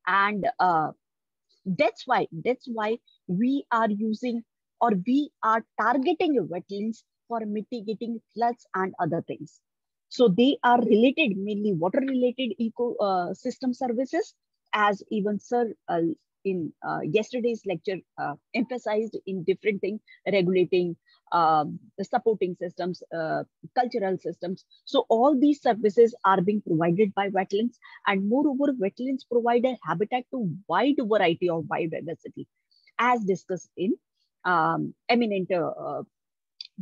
And that's why we are using, or we are targeting wetlands for mitigating floods and other things. So they are related, mainly water related ecosystem services, as even sir in yesterday's lecture emphasized in different things, regulating, the supporting systems, cultural systems. So all these services are being provided by wetlands, and moreover, wetlands provide a habitat to wide variety of biodiversity, as discussed in eminent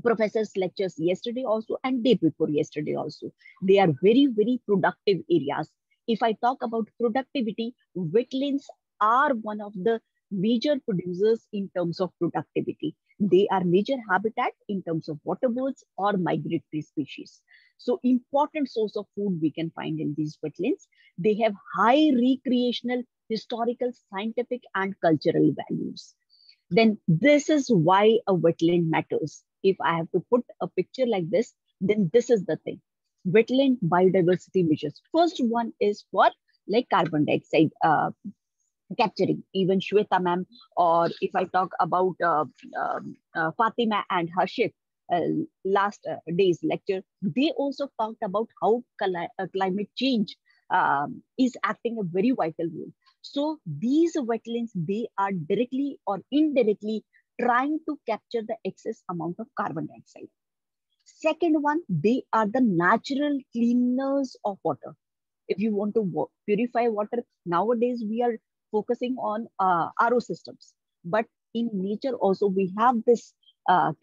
professors' lectures yesterday also and day before yesterday also. They are very, very productive areas. If I talk about productivity, wetlands are one of the major producers in terms of productivity. They are major habitat in terms of water birds or migratory species. So important source of food we can find in these wetlands. They have high recreational, historical, scientific and cultural values. Then this is why a wetland matters. If I have to put a picture like this, then this is the thing. Wetland biodiversity measures. First one is for like carbon dioxide capturing. Even Shweta ma'am, or if I talk about Fatima and Harshit, last day's lecture, they also talked about how climate change is acting a very vital role. So these wetlands, they are directly or indirectly trying to capture the excess amount of carbon dioxide. Second one, they are the natural cleaners of water. If you want to purify water, nowadays we are focusing on RO systems. But in nature also we have this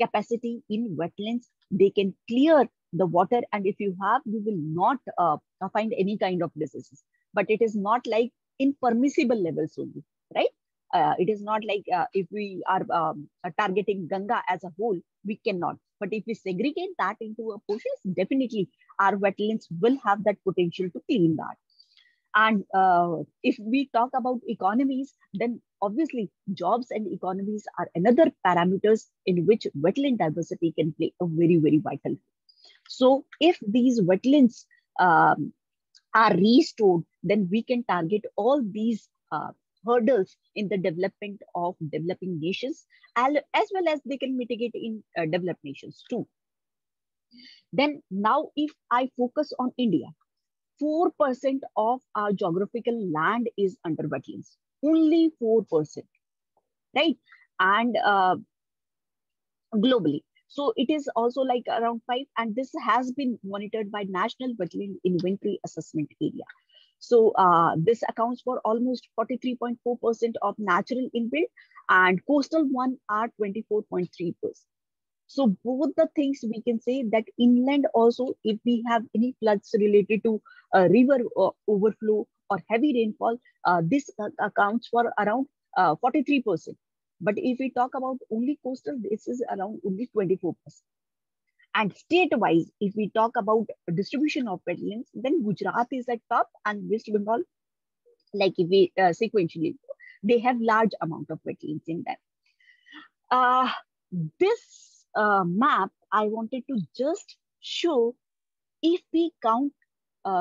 capacity in wetlands. They can clear the water, and if you have, you will not find any kind of diseases. But it is not like in permissible levels only, right? It is not like if we are targeting Ganga as a whole, we cannot. But if we segregate that into a portions, definitely our wetlands will have that potential to clean that. And if we talk about economies, then obviously jobs and economies are another parameters in which wetland diversity can play a very, very vital role. So if these wetlands are restored, then we can target all these hurdles in the development of developing nations, as well as they can mitigate in developed nations too. Then now if I focus on India, 4% of our geographical land is under wetlands, only 4%, right? And globally. So it is also like around 5, and this has been monitored by National Wetland Inventory Assessment Area. So this accounts for almost 43.4% of natural inbuilt, and coastal one are 24.3%. So both the things we can say that inland also, if we have any floods related to river overflow or heavy rainfall, this accounts for around 43%. But if we talk about only coastal, this is around only 24%. And state-wise, if we talk about distribution of wetlands, then Gujarat is at top and West Bengal, like if we sequentially, they have large amount of wetlands in them. This map, I wanted to just show if we count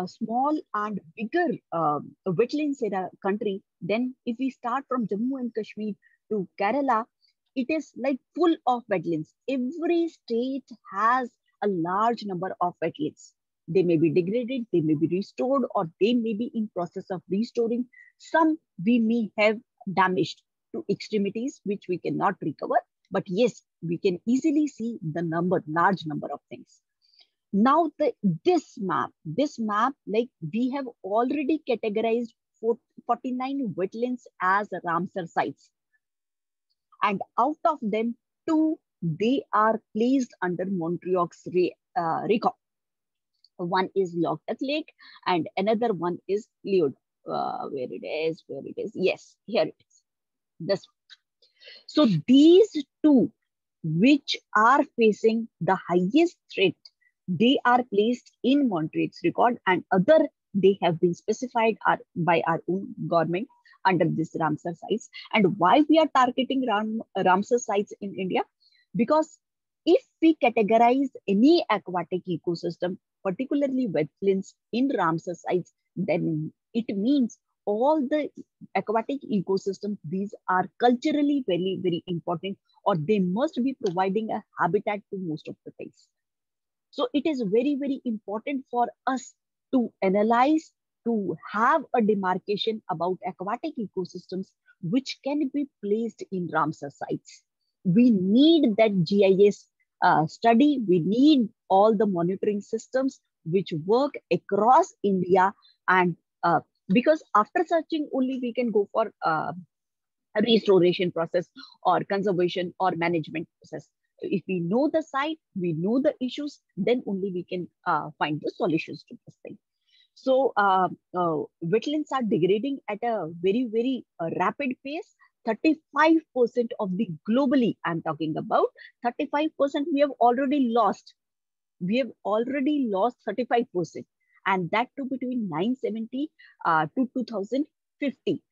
small and bigger wetlands in a country, then if we start from Jammu and Kashmir to Kerala, it is like full of wetlands. Every state has a large number of wetlands. They may be degraded, they may be restored, or they may be in process of restoring. Some we may have damaged to extremities, which we cannot recover. But yes, we can easily see the large number of things. Now this map, like we have already categorized 49 wetlands as Ramsar sites. And out of them, 2, they are placed under Montreux's record. One is Loktak Lake and another one is Leod. Where it is? Yes, here it is. This one. So these 2, which are facing the highest threat, they are placed in Montreux's record, and other they have been specified by our own government under this Ramsar sites. And why we are targeting Ramsar sites in India? Because if we categorize any aquatic ecosystem, particularly wetlands, in Ramsar sites, then it means all the aquatic ecosystems, these are culturally very, very important, or they must be providing a habitat to most of the things. So it is very, very important for us to analyze, to have a demarcation about aquatic ecosystems which can be placed in Ramsar sites. We need that GIS study. We need all the monitoring systems which work across India, and because after searching only we can go for a restoration process or conservation or management process. If we know the site, we know the issues, then only we can find the solutions to this thing. So wetlands are degrading at a very, very rapid pace. 35% of the globally, I'm talking about 35% we have already lost. We have already lost 35%, and that too between 970 to 2050.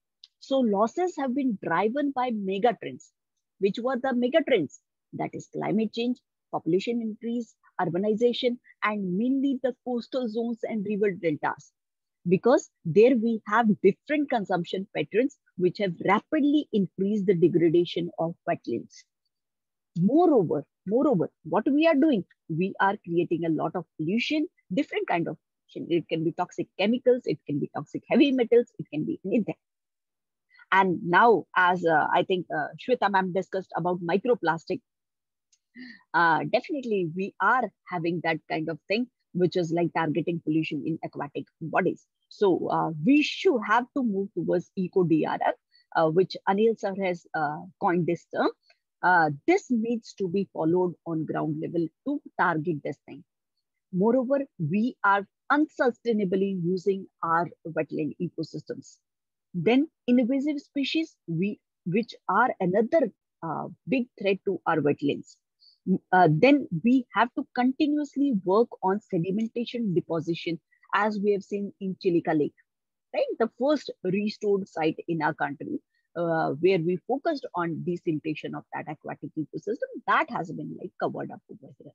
So losses have been driven by mega trends. Which were the mega trends? That is climate change, population increase, urbanization, and mainly the coastal zones and river deltas. Because there we have different consumption patterns which have rapidly increased the degradation of wetlands. Moreover, what we are doing, we are creating a lot of pollution, different kind of pollution. It can be toxic chemicals, it can be toxic heavy metals, it can be anything. And now, as I think Shweta ma'am discussed about microplastic, definitely we are having that kind of thing, which is like targeting pollution in aquatic bodies. So we should have to move towards eco DRR. which Anil sir has coined this term. This needs to be followed on ground level to target this thing. Moreover, we are unsustainably using our wetland ecosystems. Then invasive species, which are another big threat to our wetlands. Then we have to continuously work on sedimentation deposition, as we have seen in Chilika Lake, right? The first restored site in our country, where we focused on desiltation of that aquatic ecosystem, that has been like covered up over here.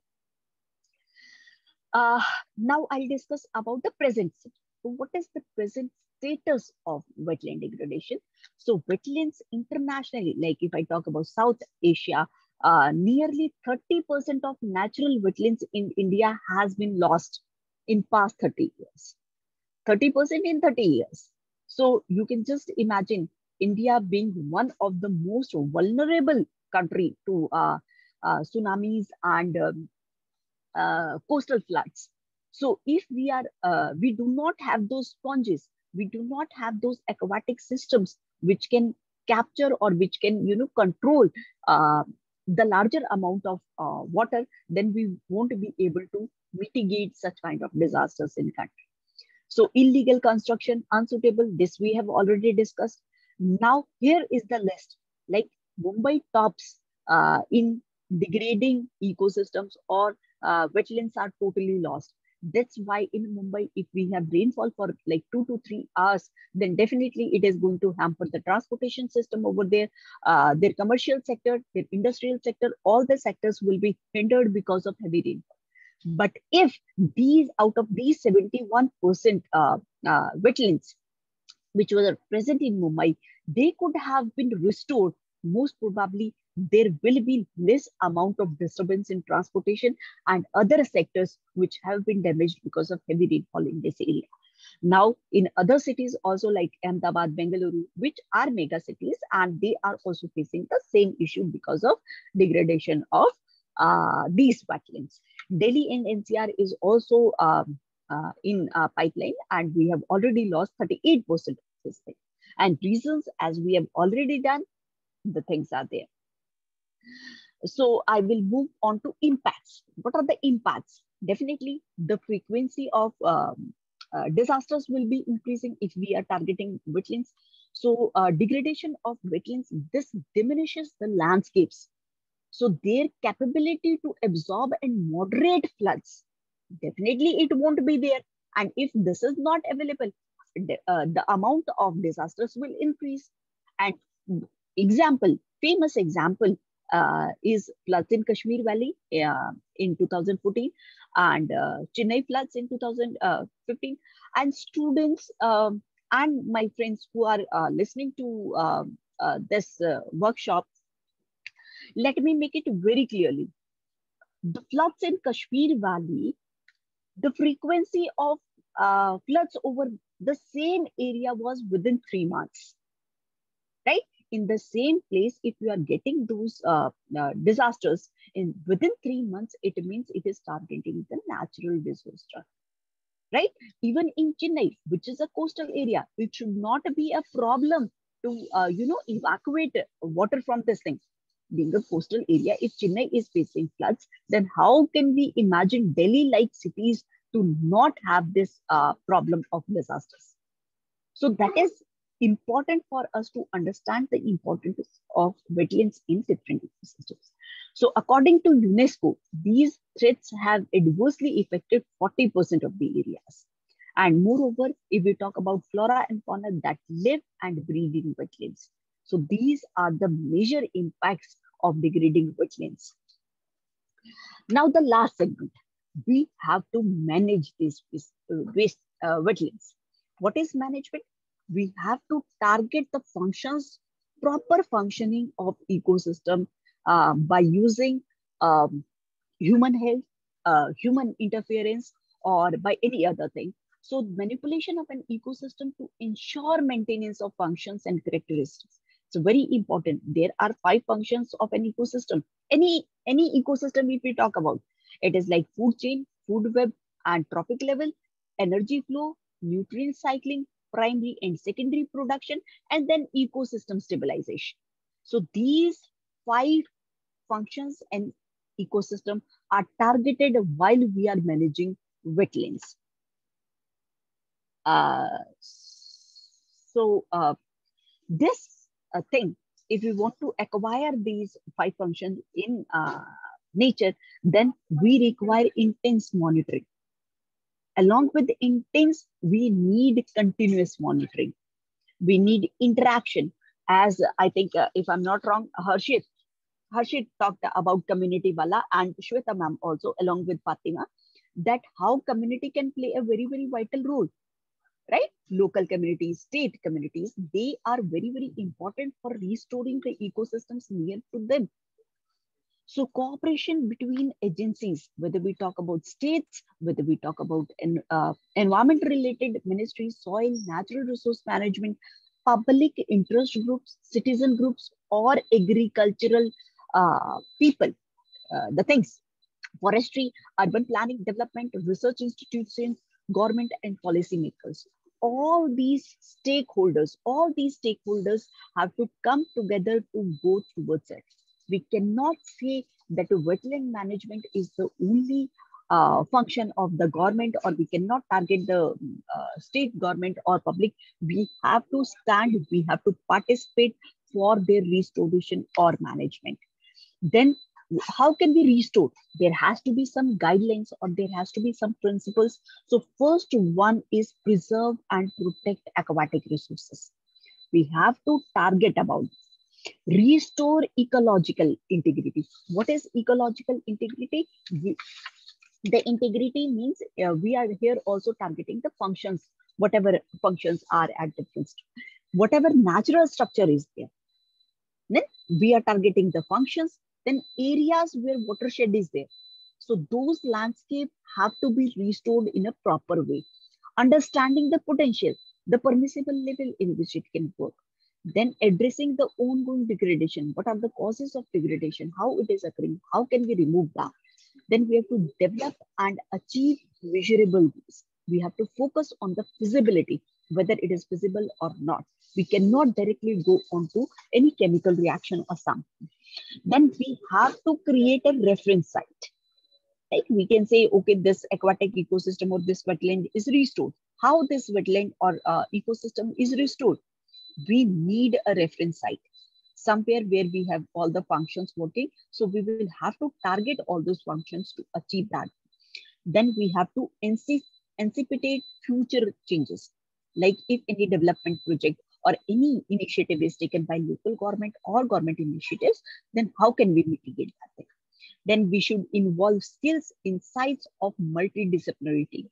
Now I'll discuss about the present. So what is the present status of wetland degradation? So wetlands internationally, like if I talk about South Asia, nearly 30% of natural wetlands in India has been lost in past 30 years. 30% in 30 years. So you can just imagine India being one of the most vulnerable country to tsunamis and coastal floods. So if we do not have those sponges, we do not have those aquatic systems which can capture or which can, control the larger amount of water, then we won't be able to mitigate such kind of disasters in country. So illegal construction, unsuitable, this we have already discussed. Now here is the list, like Mumbai tops in degrading ecosystems, or wetlands are totally lost. That's why in Mumbai, if we have rainfall for like 2 to 3 hours, then definitely it is going to hamper the transportation system over there, their commercial sector, their industrial sector, all the sectors will be hindered because of heavy rainfall. But if out of these 71% wetlands, which were present in Mumbai, they could have been restored, most probably there will be less amount of disturbance in transportation and other sectors which have been damaged because of heavy rainfall in this area. Now, in other cities also like Ahmedabad, Bengaluru, which are mega cities, and they are also facing the same issue because of degradation of these wetlands. Delhi and NCR is also in pipeline, and we have already lost 38% of this thing. And reasons, as we have already done, the things are there. So I will move on to impacts. What are the impacts? Definitely the frequency of disasters will be increasing if we are targeting wetlands. So degradation of wetlands, this diminishes the landscapes. So their capability to absorb and moderate floods, definitely it won't be there. And if this is not available, the amount of disasters will increase. And famous example is floods in Kashmir Valley in 2014 and Chennai floods in 2015. And students and my friends who are listening to this workshop, let me make it very clearly. The floods in Kashmir Valley, the frequency of floods over the same area was within 3 months, right? In the same place, if you are getting those disasters within 3 months, it means it is targeting the natural disaster, right? Even in Chennai, which is a coastal area, it should not be a problem to evacuate water from this thing. Being a coastal area, if Chennai is facing floods, then how can we imagine Delhi-like cities to not have this problem of disasters? So that is important for us to understand the importance of wetlands in different ecosystems. So according to UNESCO, these threats have adversely affected 40% of the areas. And moreover, if we talk about flora and fauna that live and breed in wetlands, so these are the major impacts of degrading wetlands. Now the last segment, we have to manage these wetlands. What is management? We have to target the proper functioning of ecosystem by using human health, human interference, or by any other thing. So manipulation of an ecosystem to ensure maintenance of functions and characteristics. It's very important. There are 5 functions of an ecosystem. Any ecosystem, if we talk about, it is like food chain, food web, and trophic level, energy flow, nutrient cycling, primary and secondary production, and then ecosystem stabilization. So these 5 functions and ecosystem are targeted while we are managing wetlands. This thing, if we want to acquire these 5 functions in nature, then we require intense monitoring. Along with intense, we need continuous monitoring. We need interaction. As I think, if I'm not wrong, Harshit talked about community wala, and Shweta ma'am also, along with Fatima, that how community can play a very, very vital role, right? Local communities, state communities, they are very, very important for restoring the ecosystems near to them. So cooperation between agencies, whether we talk about states, whether we talk about environment-related ministries, soil, natural resource management, public interest groups, citizen groups, or agricultural people, the things, forestry, urban planning, development, research institutions, government, and policymakers. All these stakeholders have to come together to go towards it. We cannot say that wetland management is the only function of the government, or we cannot target the state government or public. We have to stand, we have to participate for their restoration or management. Then how can we restore? There has to be some guidelines, or there has to be some principles. So first one is preserve and protect aquatic resources. We have to target about restore ecological integrity. What is ecological integrity? The integrity means we are here also targeting the functions, whatever functions are at different, whatever natural structure is there. Then we are targeting the functions, then areas where watershed is there. So those landscapes have to be restored in a proper way. Understanding the potential, the permissible level in which it can work. Then addressing the ongoing degradation. What are the causes of degradation? How it is occurring? How can we remove that? Then we have to develop and achieve measurable goals. We have to focus on the feasibility, whether it is feasible or not. We cannot directly go on to any chemical reaction or something. Then we have to create a reference site. Like we can say, okay, this aquatic ecosystem or this wetland is restored. How this wetland or ecosystem is restored? We need a reference site, somewhere where we have all the functions working. So we will have to target all those functions to achieve that. Then we have to anticipate future changes. Like if any development project or any initiative is taken by local government or government initiatives, then how can we mitigate that thing? Then we should involve skills, insights of multidisciplinary team,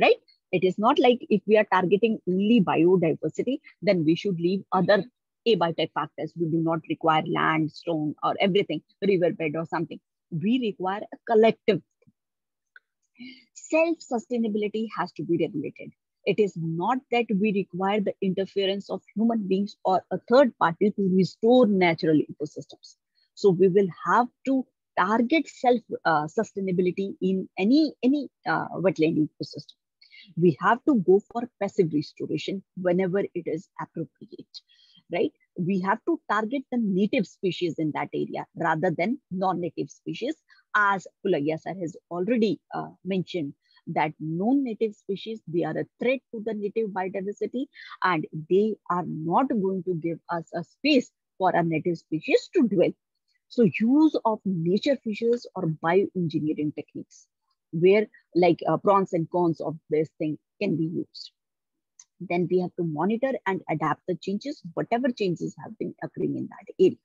right? It is not like if we are targeting only biodiversity, then we should leave other abiotic factors. We do not require land, stone, or everything, riverbed or something. We require a collective. Self-sustainability has to be regulated. It is not that we require the interference of human beings or a third party to restore natural ecosystems. So we will have to target self-sustainability in any wetland ecosystem. We have to go for passive restoration whenever it is appropriate, right? We have to target the native species in that area rather than non-native species. As Pulaiya sir has already mentioned, that non-native species, they are a threat to the native biodiversity, and they are not going to give us a space for a native species to dwell. So use of nature features or bioengineering techniques, where like pros and cons of this thing can be used. Then we have to monitor and adapt the changes, whatever changes have been occurring in that area.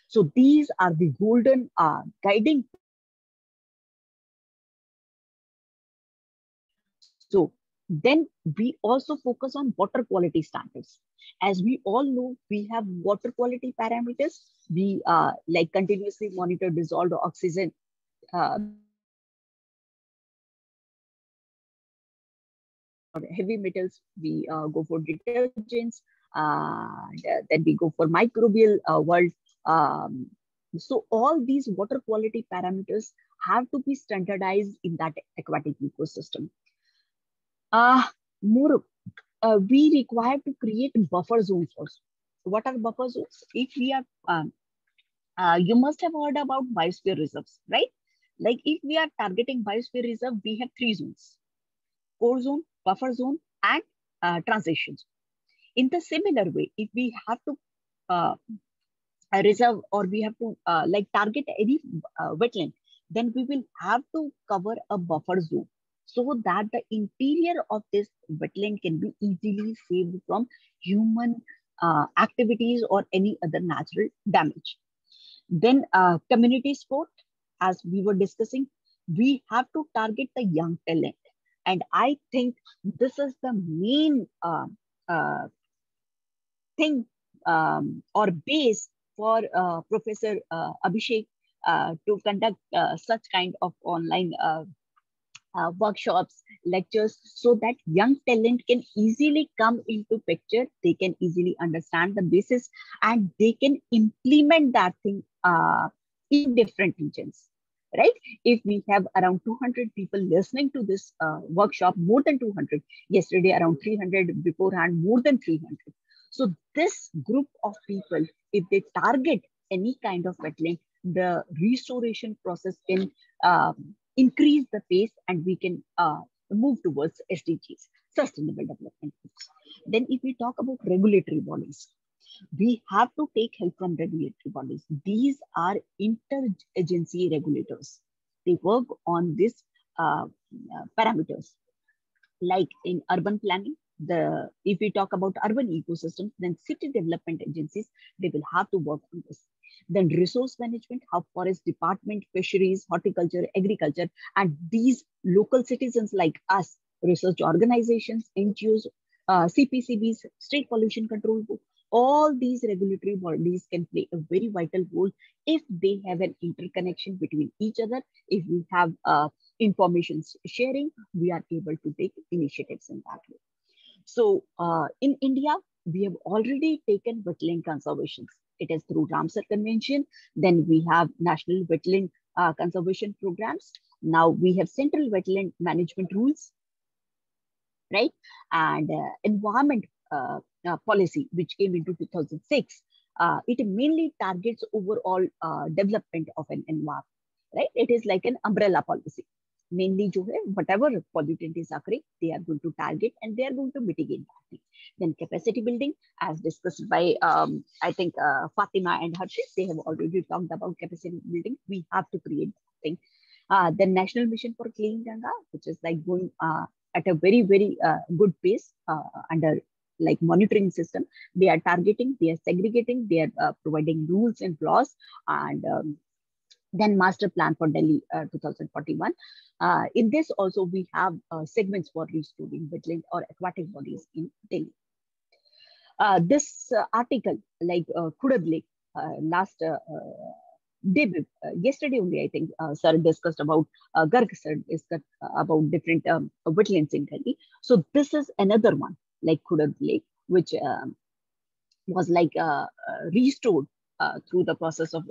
So these are the golden guiding. So then we also focus on water quality standards. As we all know, we have water quality parameters. We like continuously monitor dissolved oxygen, heavy metals, we go for detergents, then we go for microbial world. So all these water quality parameters have to be standardized in that aquatic ecosystem. More we require to create buffer zones also. What are buffer zones? If we are, you must have heard about biosphere reserves, right? Like if we are targeting biosphere reserve, we have 3 zones: core zone, buffer zone, and transition zone. In the similar way, if we have to reserve, or we have to like target any wetland, then we will have to cover a buffer zone so that the interior of this wetland can be easily saved from human activities or any other natural damage. Then community sport, as we were discussing, we have to target the young talent. And I think this is the main uh, thing or base for Professor Abhishek to conduct such kind of online workshops, lectures, so that young talent can easily come into picture. They can easily understand the basis and they can implement that thing in different regions, right? If we have around 200 people listening to this workshop, more than 200, yesterday around 300, beforehand more than 300. So this group of people, if they target any kind of wetland, the restoration process can increase the pace and we can move towards SDGs, Sustainable Development Goals. Then if we talk about regulatory bodies, we have to take help from regulatory bodies. These are interagency regulators. They work on these parameters. Like in urban planning, if we talk about urban ecosystems, then city development agencies, they will have to work on this. Then resource management, how forest department, fisheries, horticulture, agriculture, and these local citizens like us, research organizations, NGOs, CPCBs, state pollution control board, all these regulatory bodies can play a very vital role if they have an interconnection between each other. If we have information sharing, we are able to take initiatives in that way. So in India, we have already taken wetland conservation. It is through Ramsar Convention. Then we have national wetland conservation programs. Now we have central wetland management rules, right? And environment policy, which came into 2006. It mainly targets overall development of an environment, right? It is like an umbrella policy. Mainly, whatever pollutant is occurring, they are going to target and they are going to mitigate that thing. Then capacity building, as discussed by, I think, Fatima and Harshit, they have already talked about capacity building. We have to create that thing. The National Mission for Clean Ganga, which is like going at a very, very good pace under like monitoring system. They are targeting, they are segregating, they are providing rules and laws, and then master plan for Delhi 2041. In this also we have segments for restoring wetland or aquatic bodies in Delhi. This article, like Khudad Lake, last yesterday only, I think, sir discussed about, Garg sir discussed about different wetlands in Delhi. So this is another one, like Khudad Lake, which was like restored through the process of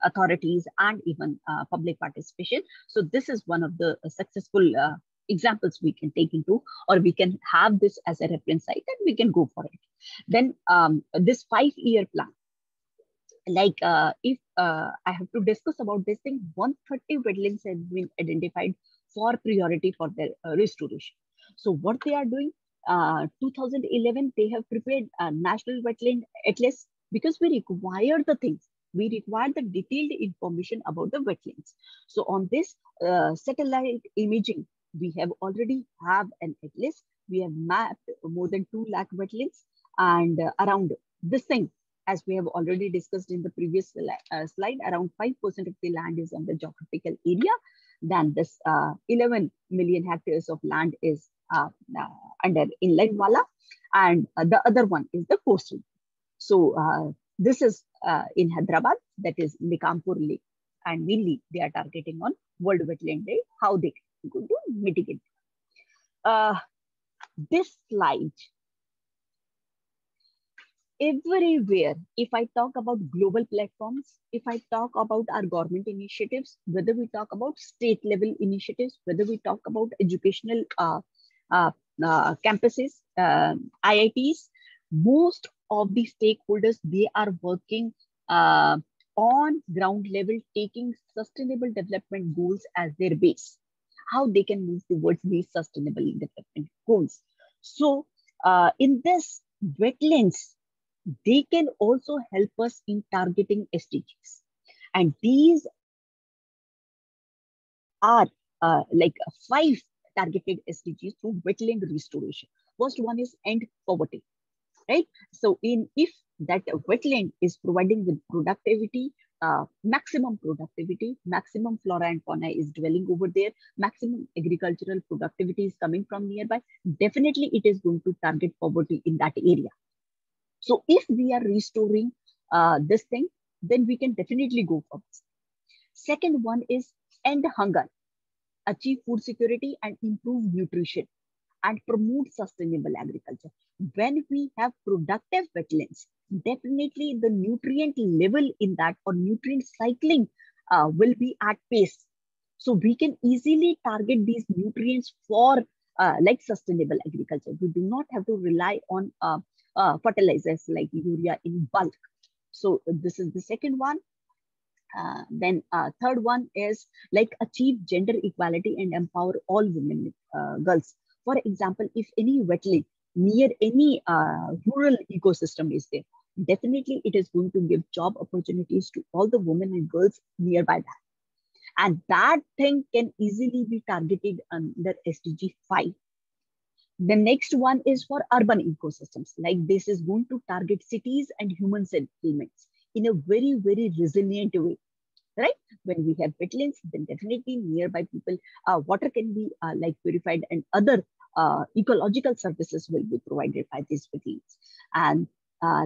authorities and even public participation. So this is one of the successful examples we can take into, or we can have this as a reference site and we can go for it. Then this 5-year plan, like if I have to discuss about this thing, 130 wetlands have been identified for priority for their restoration. So what they are doing, 2011, they have prepared a National Wetland Atlas, because we require the things. We require the detailed information about the wetlands. So on this satellite imaging, we have already have an atlas. We have mapped more than 2 lakh wetlands, and around this thing, as we have already discussed in the previous slide, around 5% of the land is under geographical area. Then this 11 million hectares of land is under inland wala, and the other one is the coastal. So this is in Hyderabad, that is Nikampur Lake, and mainly they are targeting on World Wetland Day, how they are going to mitigate. This slide, everywhere, if I talk about global platforms, if I talk about our government initiatives, whether we talk about state level initiatives, whether we talk about educational campuses, IITs, most of the stakeholders, they are working on ground level, taking sustainable development goals as their base, how they can move towards these sustainable development goals. So in this, wetlands, they can also help us in targeting SDGs. And these are like 5 targeted SDGs through wetland restoration. First one is end poverty, right? So if that wetland is providing with productivity, maximum productivity, maximum flora and fauna is dwelling over there, maximum agricultural productivity is coming from nearby, definitely it is going to target poverty in that area. So if we are restoring this thing, then we can definitely go for this. Second one is end hunger, achieve food security and improve nutrition and promote sustainable agriculture. When we have productive wetlands, definitely the nutrient level in that or nutrient cycling will be at pace. So we can easily target these nutrients for like sustainable agriculture. We do not have to rely on fertilizers like urea in bulk. So this is the second one. Then third one is like achieve gender equality and empower all women, girls. For example, if any wetland near any rural ecosystem is there, definitely it is going to give job opportunities to all the women and girls nearby that. And that thing can easily be targeted under SDG 5. The next one is for urban ecosystems. Like this is going to target cities and human settlements in a very, very resilient way, right? When we have wetlands, then definitely nearby people, water can be like purified and other ecological services will be provided by these wetlands. And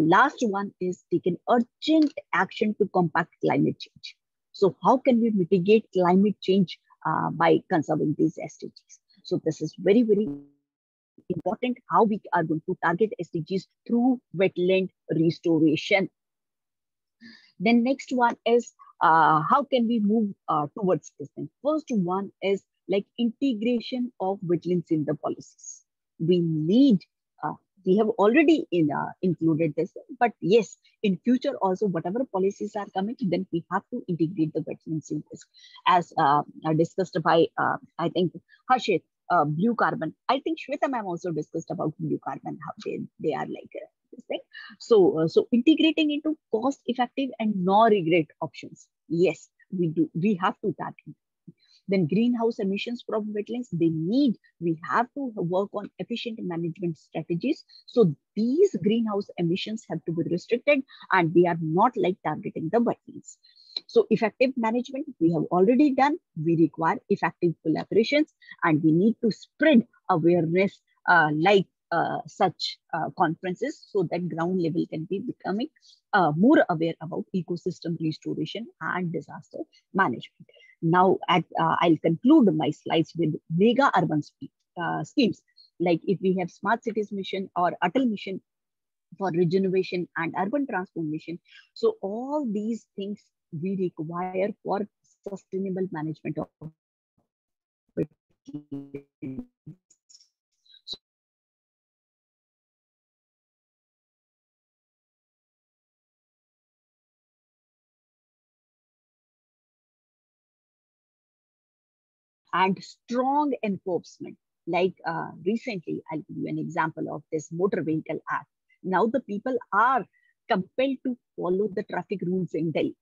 last one is taken urgent action to combat climate change. So how can we mitigate climate change by conserving these SDGs? So this is very, very important how we are going to target SDGs through wetland restoration. Then next one is how can we move towards this thing? First one is like integration of wetlands in the policies. We need, we have already included this, but yes, in future also, whatever policies are coming, then we have to integrate the wetlands in this. As discussed by, I think, Harshit, blue carbon. I think Shweta ma'am also discussed about blue carbon, how they are like this thing. So, so integrating into cost-effective and no-regret options. Yes, we do. We have to target. Then greenhouse emissions from wetlands, we have to work on efficient management strategies. So these greenhouse emissions have to be restricted and we are not like targeting the wetlands. So effective management, we have already done. We require effective collaborations and we need to spread awareness like such conferences so that ground level can be becoming more aware about ecosystem restoration and disaster management. Now, I'll conclude my slides with mega urban schemes. Like if we have smart cities mission or Atal mission for regeneration and urban transformation. So all these things we require for sustainable management of and strong enforcement. Like recently, I'll give you an example of this Motor Vehicle Act. Now the people are compelled to follow the traffic rules in Delhi.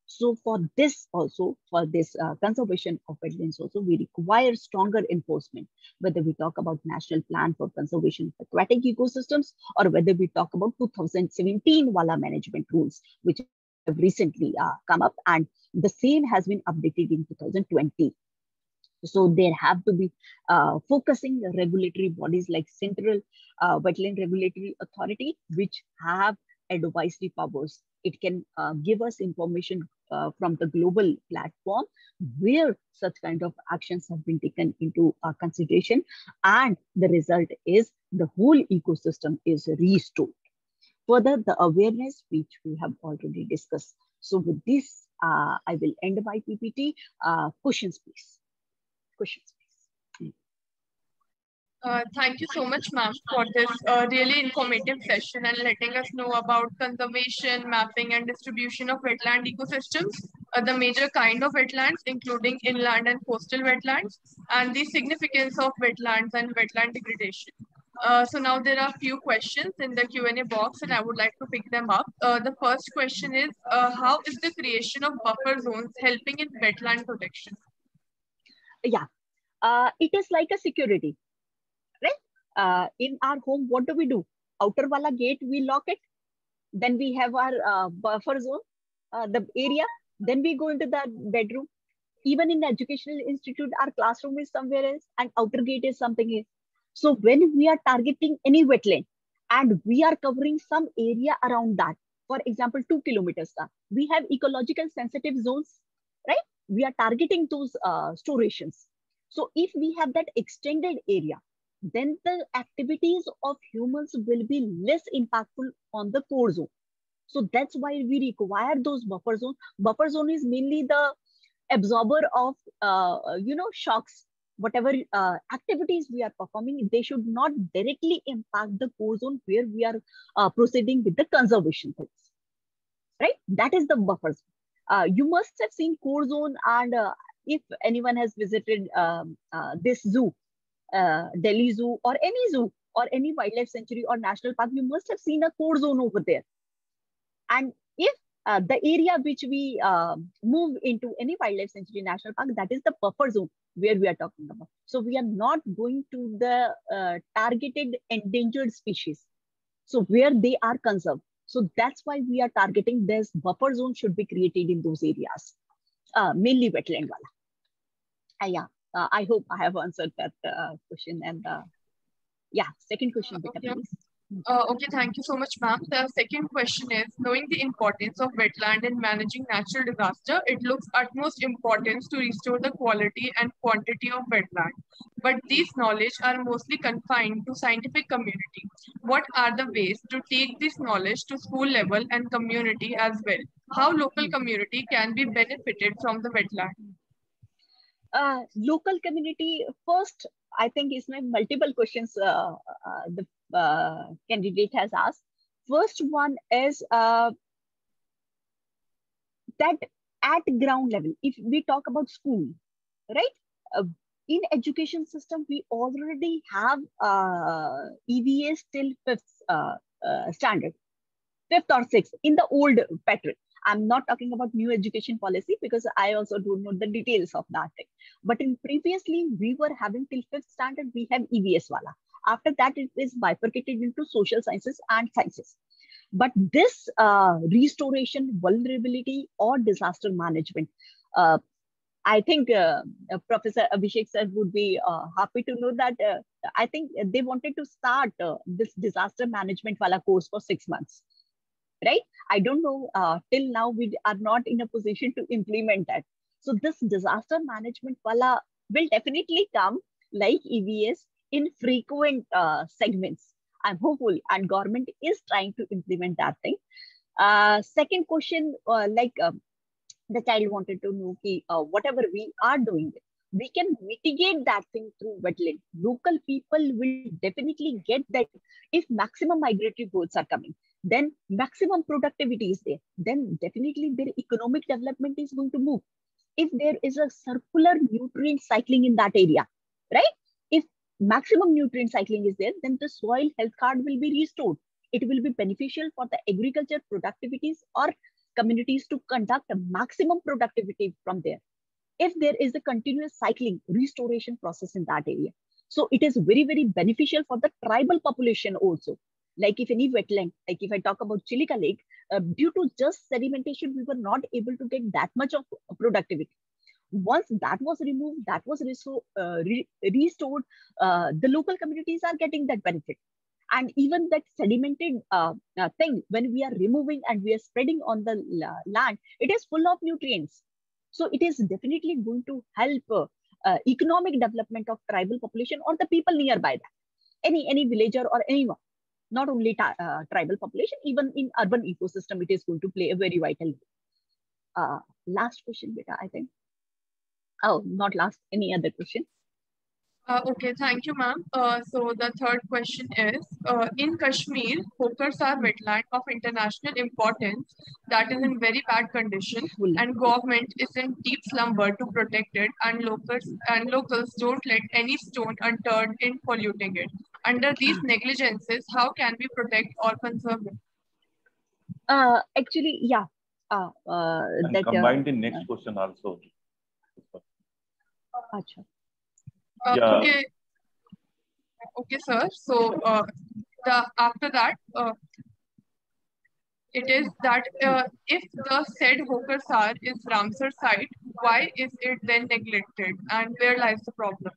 So for this also, for this conservation of wetlands also, we require stronger enforcement, whether we talk about National Plan for Conservation of Aquatic Ecosystems, or whether we talk about 2017 Wala Management Rules, which have recently come up, and the same has been updated in 2020. So there have to be focusing the regulatory bodies like Central Wetland Regulatory Authority, which have advisory powers. It can give us information from the global platform where such kind of actions have been taken into consideration. And the result is the whole ecosystem is restored. Further, the awareness, which we have already discussed. So with this, I will end my PPT. Questions, please. Questions, please. Thank you so much, ma'am, for this really informative session and letting us know about conservation, mapping, and distribution of wetland ecosystems, the major kind of wetlands, including inland and coastal wetlands, and the significance of wetlands and wetland degradation. So now there are a few questions in the Q&A box, and I would like to pick them up. The first question is, how is the creation of buffer zones helping in wetland protection? Yeah, it is like a security. In our home, what do? Outer wala gate, we lock it. Then we have our buffer zone, the area. Then we go into the bedroom. Even in the educational institute, our classroom is somewhere else and outer gate is something else. So when we are targeting any wetland and we are covering some area around that, for example, 2 kilometers, we have ecological sensitive zones, right? We are targeting those storations. So if we have that extended area, then the activities of humans will be less impactful on the core zone. So that's why we require those buffer zones. Buffer zone is mainly the absorber of, shocks. Whatever activities we are performing, they should not directly impact the core zone where we are proceeding with the conservation things, right? That is the buffer zone. You must have seen core zone, and if anyone has visited this zoo, Delhi Zoo or any zoo or any wildlife sanctuary or national park, you must have seen a core zone over there. And if the area which we move into any wildlife sanctuary, national park, that is the buffer zone where we are talking about. So we are not going to the targeted endangered species. So where they are conserved. So that's why we are targeting this buffer zone should be created in those areas, mainly wetland wala. Yeah. I hope I have answered that question. And yeah, second question, Okay. please. Okay, thank you so much, ma'am. The second question is, knowing the importance of wetland in managing natural disaster, it looks utmost importance to restore the quality and quantity of wetland. But these knowledge are mostly confined to scientific community. What are the ways to take this knowledge to school level and community as well? How local community can be benefited from the wetland? Local community, first, I think is my multiple questions the candidate has asked. First one is that at ground level, if we talk about school, right? In education system, we already have EVS till 5th standard, 5th or 6th in the old pattern. I'm not talking about new education policy because I also don't know the details of that thing. But in previously, we were having till 5th standard, we have EVS wala. After that, it is bifurcated into social sciences and sciences. But this restoration, vulnerability, or disaster management, I think Professor Abhishek sir would be happy to know that I think they wanted to start this disaster management wala course for 6 months. Right? I don't know, till now we are not in a position to implement that. So this disaster management wala will definitely come like EVS in frequent segments. I'm hopeful and government is trying to implement that thing. Second question, the child wanted to know whatever we are doing, we can mitigate that thing through wetland. Local people will definitely get that. If maximum migratory birds are coming, then maximum productivity is there. Then definitely their economic development is going to move. If there is a circular nutrient cycling in that area, right? If maximum nutrient cycling is there, then the soil health card will be restored. It will be beneficial for the agriculture productivities or communities to conduct a maximum productivity from there. If there is a continuous cycling restoration process in that area. So it is very, very beneficial for the tribal population also. Like if any wetland, like if I talk about Chilika Lake, due to just sedimentation, we were not able to get that much of productivity. Once that was removed, that was restored, the local communities are getting that benefit. And even that sedimented thing, when we are removing and we are spreading on the land, it is full of nutrients. So it is definitely going to help economic development of tribal population or the people nearby that. Any villager or anyone, not only tribal population, even in urban ecosystem, it is going to play a very vital role. Last question, beta, I think. Oh, not last, any other question? Okay, thank you, ma'am. So the third question is, in Kashmir, Hokersar wetland of international importance that is in very bad condition, and government is in deep slumber to protect it, and locals don't let any stone unturned in polluting it. Under these negligences, how can we protect or conserve it? Actually, yeah. And That combine the next question also. Acha. Yeah. Okay, okay, sir. So after that, it is that if the said Hokersar is Ramsar site, why is it then neglected, and where lies the problem?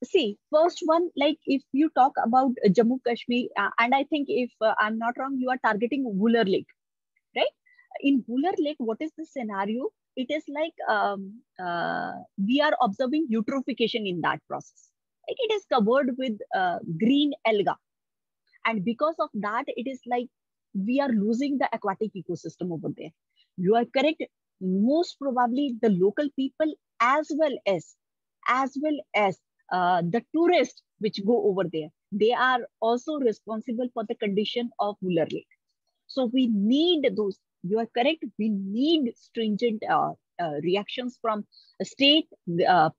See, first one, like if you talk about Jammu Kashmir, and I think if I'm not wrong, you are targeting Wular Lake, right? In Wular Lake, what is the scenario? It is like we are observing eutrophication in that process. Like it is covered with green alga. And because of that, it is like we are losing the aquatic ecosystem over there. You are correct. Most probably the local people as well as the tourists which go over there, they are also responsible for the condition of Wular Lake. So we need those. You are correct. We need stringent reactions from state,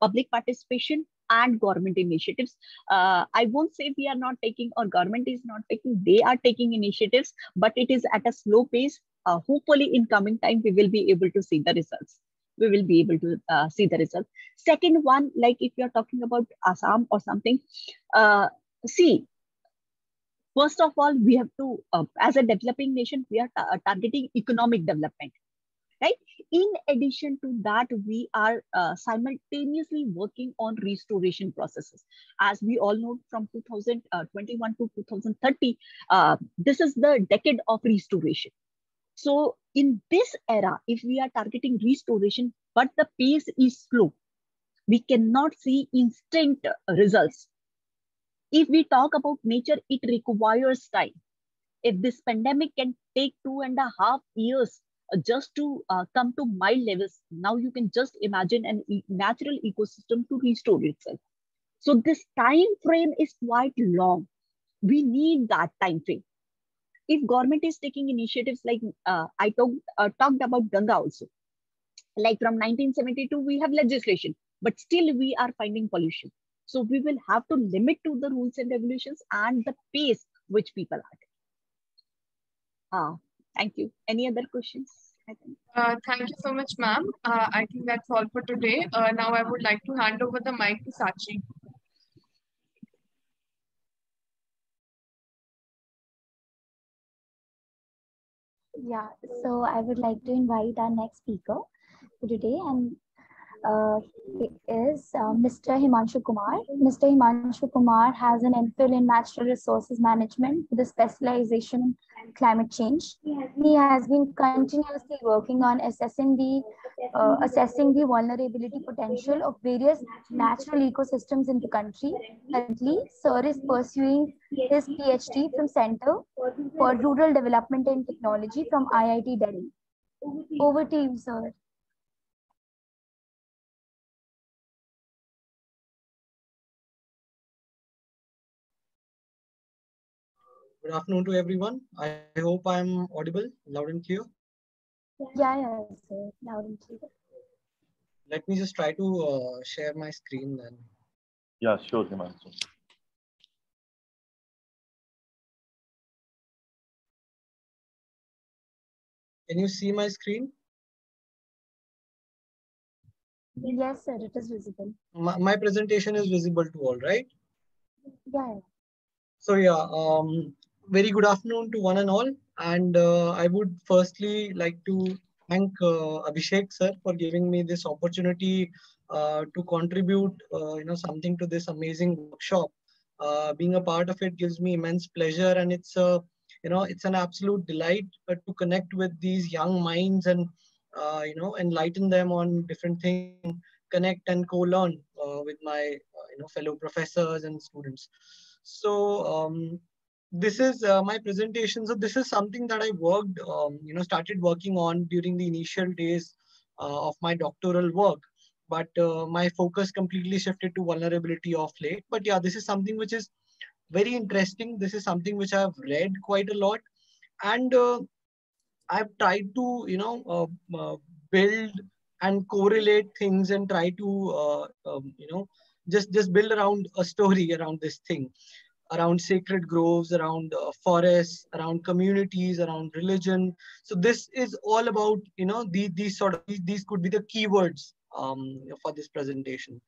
public participation, and government initiatives. I won't say we are not taking or government is not taking. They are taking initiatives, but it is at a slow pace. Hopefully, in coming time, we will be able to see the results. We will be able to see the results. Second one, like if you're talking about Assam or something, see, first of all, we have to, as a developing nation, we are targeting economic development, right? In addition to that, we are simultaneously working on restoration processes. As we all know, from 2021 to 2030, this is the decade of restoration. So in this era, if we are targeting restoration, but the pace is slow, we cannot see instant results. If we talk about nature, it requires time. If this pandemic can take 2.5 years just to come to mild levels, now you can just imagine an natural ecosystem to restore itself. So this time frame is quite long. We need that time frame. If government is taking initiatives like I talked about Ganga also, like from 1972, we have legislation, but still we are finding pollution. So we will have to limit to the rules and regulations and the pace which people are. Thank you. Any other questions? Thank you so much, ma'am. I think that's all for today. Now I would like to hand over the mic to Sachi. Yeah, so I would like to invite our next speaker for today, and he is Mr. Himanshu Kumar. Mr. Himanshu Kumar has an MPhil in Natural Resources Management with a specialization in climate change. He has been continuously working on assessing the vulnerability potential of various natural ecosystems in the country. Currently, Sir is pursuing his PhD from Center for Rural Development and Technology from IIT Delhi. Over to you, sir. Good afternoon to everyone. I hope I'm audible, loud and clear. Yeah, sir, loud and clear. Let me just try to share my screen then. Yeah, sure, Himanshu. Can you see my screen? Yes, sir, it is visible. My presentation is visible to all, right? Yeah. So yeah, very good afternoon to one and all. And I would firstly like to thank Abhishek sir for giving me this opportunity to contribute something to this amazing workshop. Being a part of it gives me immense pleasure, and it's an absolute delight to connect with these young minds and enlighten them on different things, connect and co-learn with my fellow professors and students. So this is my presentation. So this is something that I started working on during the initial days of my doctoral work. but my focus completely shifted to vulnerability of late. But yeah, this is something which is very interesting. This is something which I've read quite a lot, and I've tried to, build and correlate things and try to, just build around a story around this thing, around sacred groves, around forests, around communities, around religion. So this is all about, these could be the keywords for this presentation.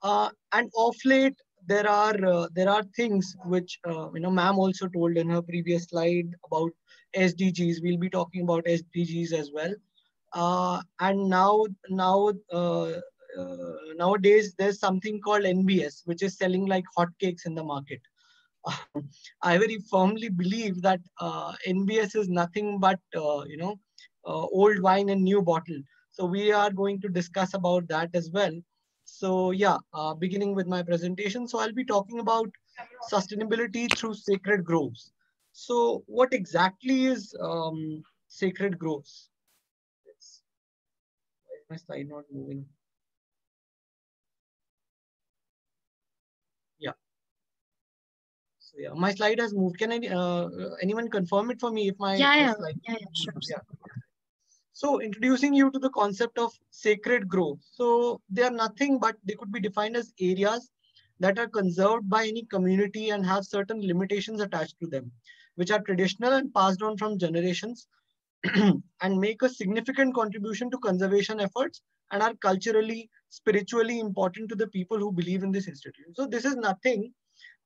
And of late, there are things which ma'am also told in her previous slide about SDGs. We'll be talking about SDGs as well. And nowadays there's something called NBS, which is selling like hotcakes in the market. I very firmly believe that NBS is nothing but old wine in new bottle. So we are going to discuss about that as well. So yeah, beginning with my presentation. So I'll be talking about sustainability through sacred groves. So what exactly is sacred groves? Why is my slide not moving? Yeah. So yeah, my slide has moved. Can anyone confirm it for me if my slide? Yeah, sure. Yeah. So introducing you to the concept of sacred grove. So they are nothing but they could be defined as areas that are conserved by any community and have certain limitations attached to them, which are traditional and passed on from generations and make a significant contribution to conservation efforts and are culturally, spiritually important to the people who believe in this institution. So this is nothing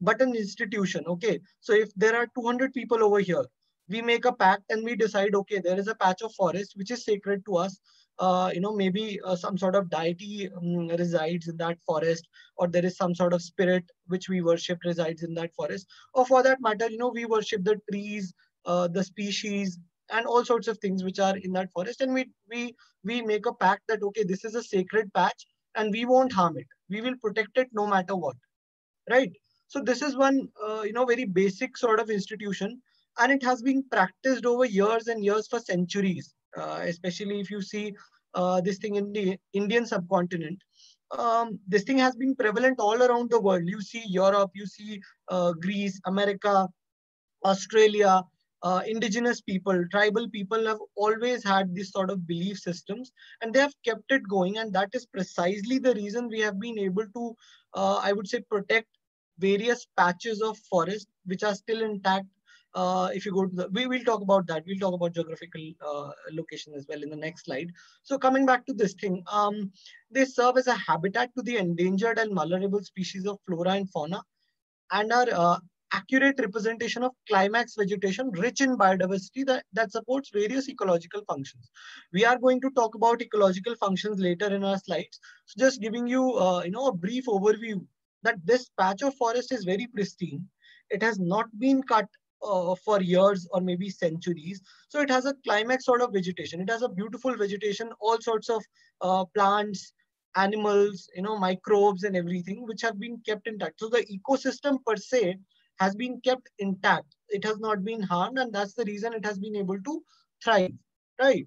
but an institution. Okay. So if there are 200 people over here, we make a pact and we decide, okay, there is a patch of forest which is sacred to us. Maybe some sort of deity resides in that forest, or there is some sort of spirit which we worship resides in that forest. Or for that matter, we worship the trees, the species, and all sorts of things which are in that forest. And we make a pact that, okay, this is a sacred patch and we won't harm it. We will protect it no matter what. Right. So this is one, very basic sort of institution, and it has been practiced over years and years for centuries, especially if you see this thing in the Indian subcontinent. This thing has been prevalent all around the world. You see Europe, you see Greece, America, Australia, indigenous people, tribal people have always had this sort of belief systems, and they have kept it going. And that is precisely the reason we have been able to, I would say, protect various patches of forest which are still intact. If you go to we will talk about that. We'll talk about geographical location as well in the next slide. So coming back to this thing, they serve as a habitat to the endangered and vulnerable species of flora and fauna, and are accurate representation of climax vegetation rich in biodiversity that supports various ecological functions. We are going to talk about ecological functions later in our slides. So just giving you, a brief overview that this patch of forest is very pristine. It has not been cut for years or maybe centuries. So it has a climax sort of vegetation. It has a beautiful vegetation, all sorts of plants, animals, microbes and everything, which have been kept intact. So the ecosystem per se has been kept intact. It has not been harmed, and that's the reason it has been able to thrive, right?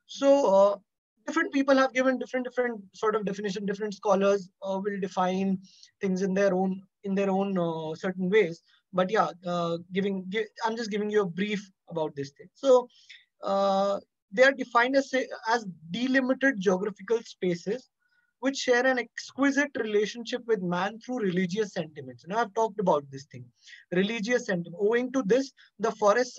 So different people have given different sort of definition. Different scholars will define things in their own certain ways. But yeah, I'm just giving you a brief about this thing. So they are defined as delimited geographical spaces which share an exquisite relationship with man through religious sentiments. Now I've talked about this thing, religious sentiment. Owing to this, the forests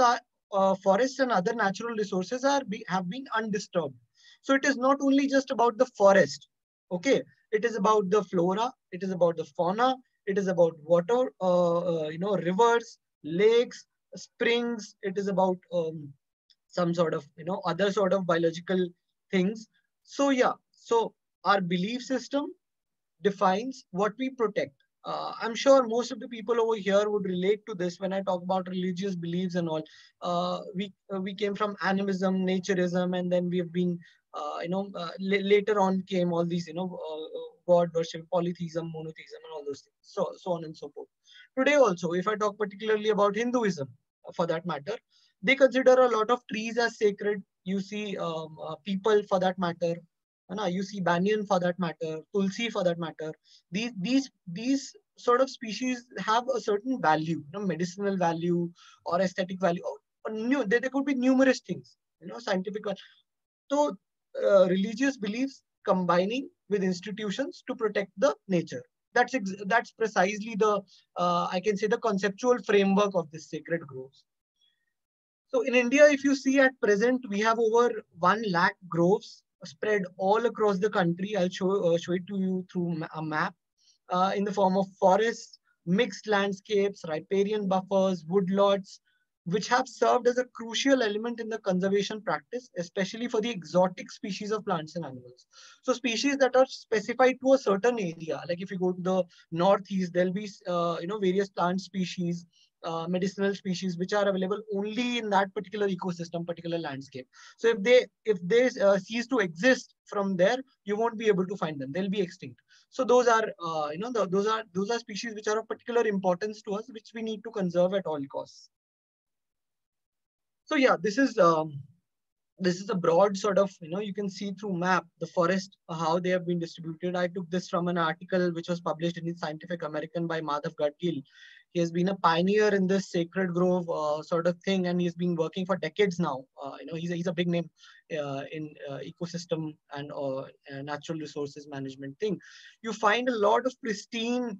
and other natural resources have been undisturbed. So it is not only just about the forest, okay? It is about the flora, it is about the fauna, it is about water, rivers, lakes, springs. It is about some sort of, other sort of biological things. So yeah, so our belief system defines what we protect. I'm sure most of the people over here would relate to this when I talk about religious beliefs and all. We came from animism, naturism, and then we have been, later on came all these, God worship, polytheism, monotheism, and all those things. So on and so forth. Today also, if I talk particularly about Hinduism, for that matter, they consider a lot of trees as sacred. You see people, for that matter, You see banyan for that matter, tulsi for that matter. These sort of species have a certain value, medicinal value or aesthetic value. Or there could be numerous things, scientific. So religious beliefs combining with institutions to protect the nature. That's precisely the I can say the conceptual framework of this sacred groves. So in India, if you see at present, we have over 1 lakh groves spread all across the country. I'll show it to you through a map in the form of forests, mixed landscapes, riparian buffers, woodlots, which have served as a crucial element in the conservation practice, especially for the exotic species of plants and animals. So species that are specified to a certain area, like if you go to the northeast, there'll be various plant species, medicinal species which are available only in that particular ecosystem, particular landscape. So if they cease to exist from there, you won't be able to find them. They'll be extinct. So those are those are species which are of particular importance to us, which we need to conserve at all costs. So yeah, this is a broad sort of, you can see through map the forest, how they have been distributed. I took this from an article which was published in the Scientific American by Madhav Gadgil. He has been a pioneer in this sacred grove sort of thing, and he's been working for decades now. He's a big name in ecosystem and natural resources management thing. You find a lot of pristine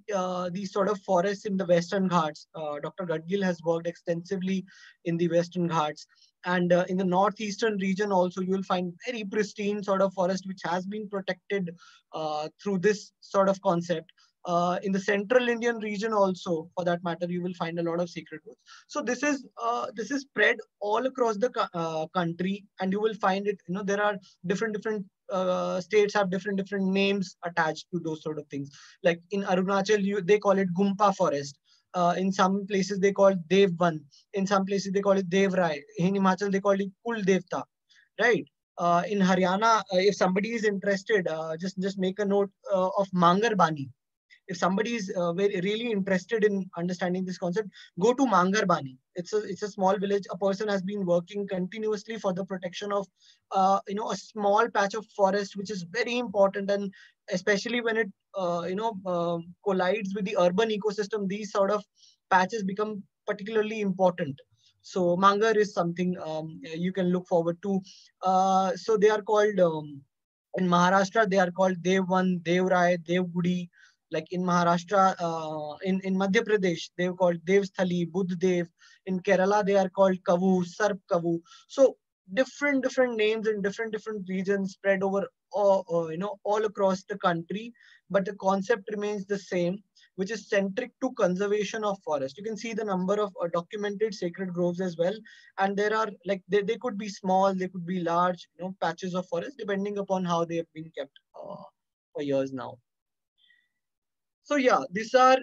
these sort of forests in the Western Ghats. Dr. Gadgil has worked extensively in the Western Ghats. And in the northeastern region also, you will find very pristine sort of forest which has been protected through this sort of concept. In the central Indian region also, for that matter, you will find a lot of sacred woods. So this is spread all across the country, and you will find it. There are different states have different names attached to those sort of things. Like in Arunachal, they call it Gumpa forest. In some places they call it Devvan. In some places they call it Devrai. In Himachal they call it Kul Devta, right? In Haryana, if somebody is interested, just make a note of Mangar Bani. If somebody is really interested in understanding this concept, go to Mangar Bani. It's a small village. A person has been working continuously for the protection of a small patch of forest, which is very important, and especially when it collides with the urban ecosystem, these sort of patches become particularly important. So Mangar is something you can look forward to. So they are called in Maharashtra, they are called Devvan, Devrai, Devgudi. Like in Maharashtra, in Madhya Pradesh, they're called Devsthali, Buddhdev. In Kerala, they are called Kavu, Sarp Kavu. So different names in different regions spread over all across the country, but the concept remains the same, which is centric to conservation of forest. You can see the number of documented sacred groves as well, and there are like they could be small, they could be large, patches of forest depending upon how they have been kept for years now. So yeah, these are,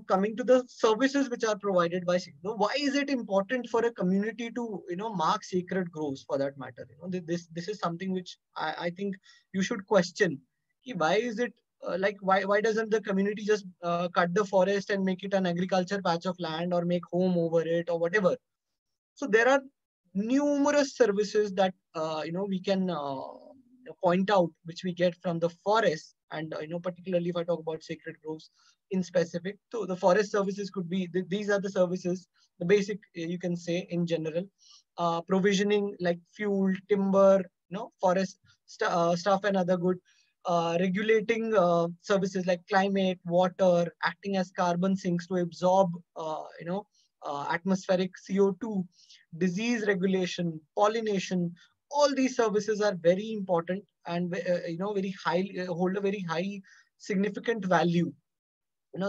coming to the services which are provided by SIGNO. Why is it important for a community to, mark sacred groves for that matter? This is something which I think you should question. Why is it why doesn't the community just cut the forest and make it an agriculture patch of land or make home over it or whatever? So there are numerous services that, we can point out, which we get from the forest. And particularly if I talk about sacred groves in specific, so the forest services could be these are the services, the basic you can say in general, provisioning like fuel, timber, forest stuff and other good, regulating services like climate, water, acting as carbon sinks to absorb atmospheric CO2, disease regulation, pollination. All these services are very important and very high, hold a very high significant value.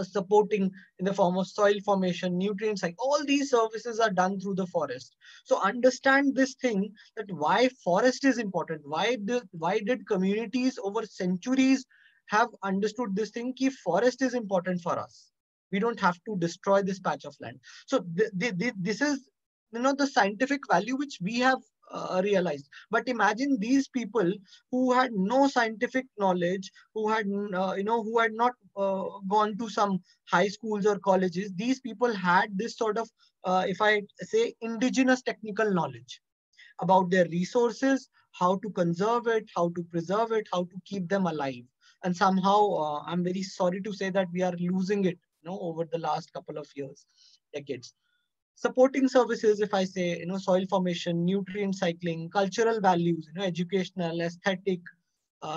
Supporting in the form of soil formation, nutrient cycle. All these services are done through the forest. So understand this thing, that why forest is important. Why did communities over centuries have understood this thing? Ki forest is important for us. We don't have to destroy this patch of land. So this is the scientific value which we have realized. But imagine these people who had no scientific knowledge, who had who had not gone to some high schools or colleges. These people had this sort of if I say indigenous technical knowledge about their resources, how to conserve it, how to preserve it, how to keep them alive. And somehow, I'm very sorry to say that we are losing it, over the last couple of years, decades. Supporting services, if I say, soil formation, nutrient cycling, cultural values, educational, aesthetic,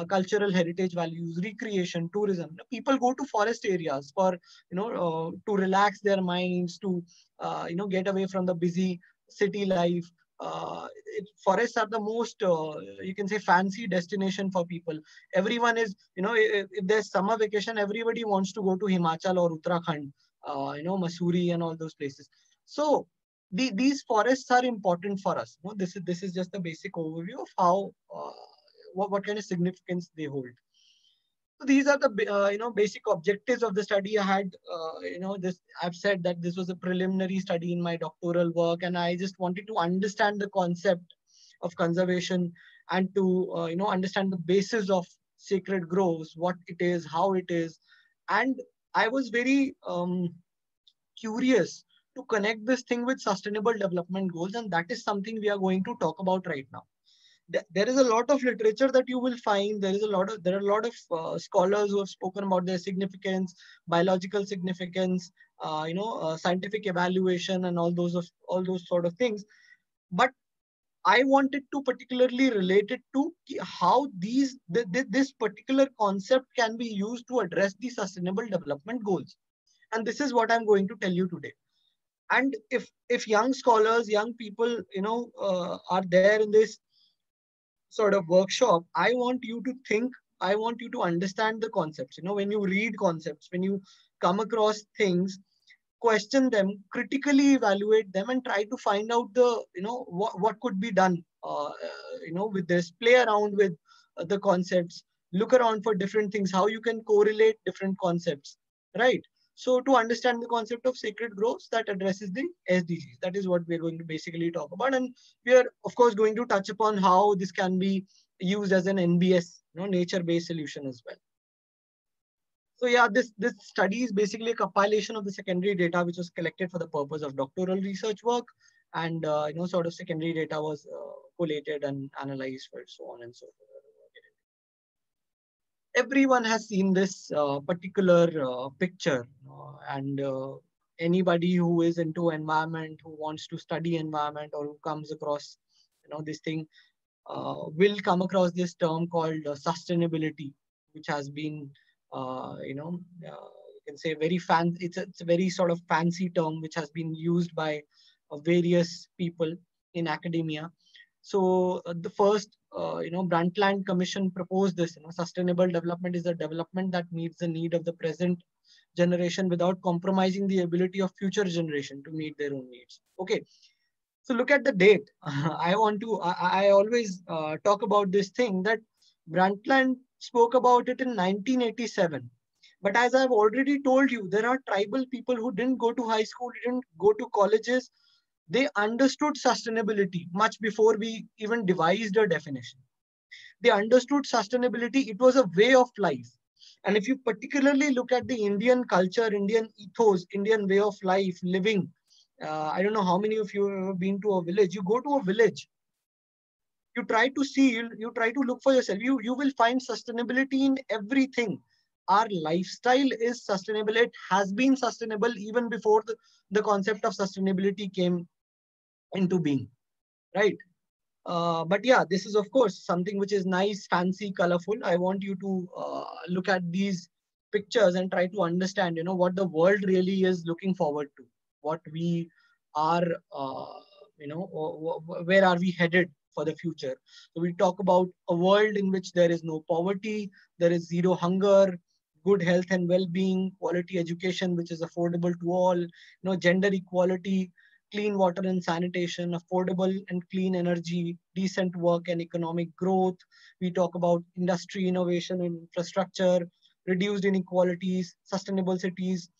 cultural heritage values, recreation, tourism. People go to forest areas for, to relax their minds, to, get away from the busy city life. Forests are the most, you can say, fancy destination for people. Everyone is, if there's summer vacation, everybody wants to go to Himachal or Uttarakhand, Mussoorie and all those places. So these forests are important for us. This is just a basic overview of how, what kind of significance they hold. So these are the basic objectives of the study. I had this. I've said that this was a preliminary study in my doctoral work, and I just wanted to understand the concept of conservation and to understand the basis of sacred groves, what it is, how it is, and I was very curious to connect this thing with sustainable development goals, and that is something we are going to talk about right now. There is a lot of literature that you will find. There are a lot of scholars who have spoken about their significance, biological significance, scientific evaluation, and all those sort of things. But I wanted to particularly relate it to how this particular concept can be used to address the sustainable development goals. And this is what I'm going to tell you today. And if young scholars, young people, are there in this sort of workshop, I want you to think, I want you to understand the concepts. When you read concepts, when you come across things, question them, critically evaluate them, and try to find out the, what could be done, with this. Play around with the concepts, look around for different things, how you can correlate different concepts, right? So to understand the concept of sacred groves that addresses the SDGs, that is what we're going to basically talk about. And we are, of course, going to touch upon how this can be used as an NBS, nature-based solution as well. So yeah, this study is basically a compilation of the secondary data which was collected for the purpose of doctoral research work, and sort of secondary data was collated and analyzed for so on and so forth. Everyone has seen this particular picture, and anybody who is into environment, who wants to study environment, or who comes across, this thing, will come across this term called sustainability, which has been, you can say very it's a very sort of fancy term which has been used by various people in academia. So the first, Brundtland Commission proposed this. Sustainable development is a development that meets the need of the present generation without compromising the ability of future generation to meet their own needs. Okay, so look at the date. I always talk about this thing that Brundtland spoke about it in 1987. But as I've already told you, there are tribal people who didn't go to high school, didn't go to colleges. They understood sustainability much before we even devised a definition. They understood sustainability. It was a way of life. And if you particularly look at the Indian culture, Indian ethos, Indian way of life, living, I don't know how many of you have ever been to a village. You go to a village, you try to see, you try to look for yourself. You will find sustainability in everything. Our lifestyle is sustainable. It has been sustainable even before the concept of sustainability came into being, right? But yeah, this is of course something which is nice, fancy, colorful. I want you to look at these pictures and try to understand, what the world really is looking forward to, what we are, where are we headed for the future. So we talk about a world in which there is no poverty, there is zero hunger, good health and well-being, quality education which is affordable to all, gender equality, clean water and sanitation, affordable and clean energy, decent work and economic growth. We talk about industry, innovation and infrastructure, reduced inequalities, sustainable cities,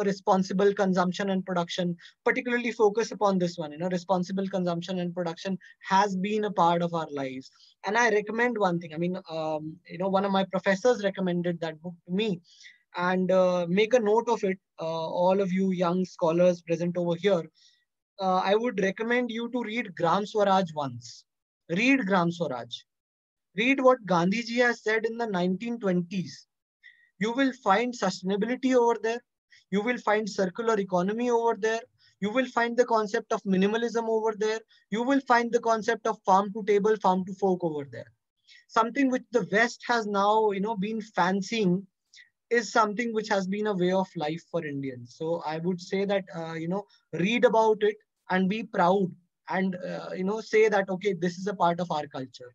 responsible consumption and production. Particularly focus upon this one, responsible consumption and production has been a part of our lives. And I recommend one thing. I mean, one of my professors recommended that book to me, and make a note of it, all of you young scholars present over here. I would recommend you to read Gram Swaraj once. Read Gram Swaraj. Read what Gandhiji has said in the 1920s. You will find sustainability over there. You will find circular economy over there. You will find the concept of minimalism over there. You will find the concept of farm to table, farm to fork over there. Something which the West has now, been fancying is something which has been a way of life for Indians. So I would say that, read about it and be proud and, say that, okay, this is a part of our culture.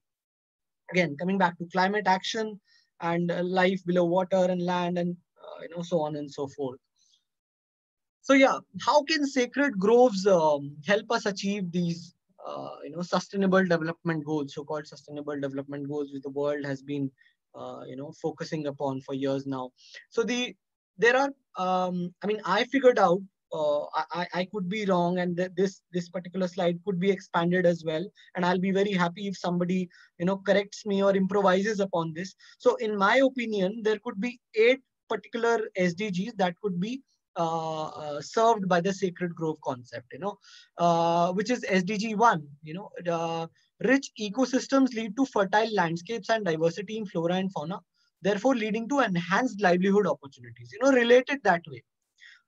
Again, coming back to climate action and life below water and land and, so on and so forth. So yeah, how can sacred groves help us achieve these, sustainable development goals, so-called sustainable development goals, which the world has been, focusing upon for years now. So there are, I figured out, I could be wrong, and this particular slide could be expanded as well. And I'll be very happy if somebody, corrects me or improvises upon this. So in my opinion, there could be 8 particular SDGs that could be served by the sacred grove concept, which is SDG 1, rich ecosystems lead to fertile landscapes and diversity in flora and fauna, therefore leading to enhanced livelihood opportunities, related that way.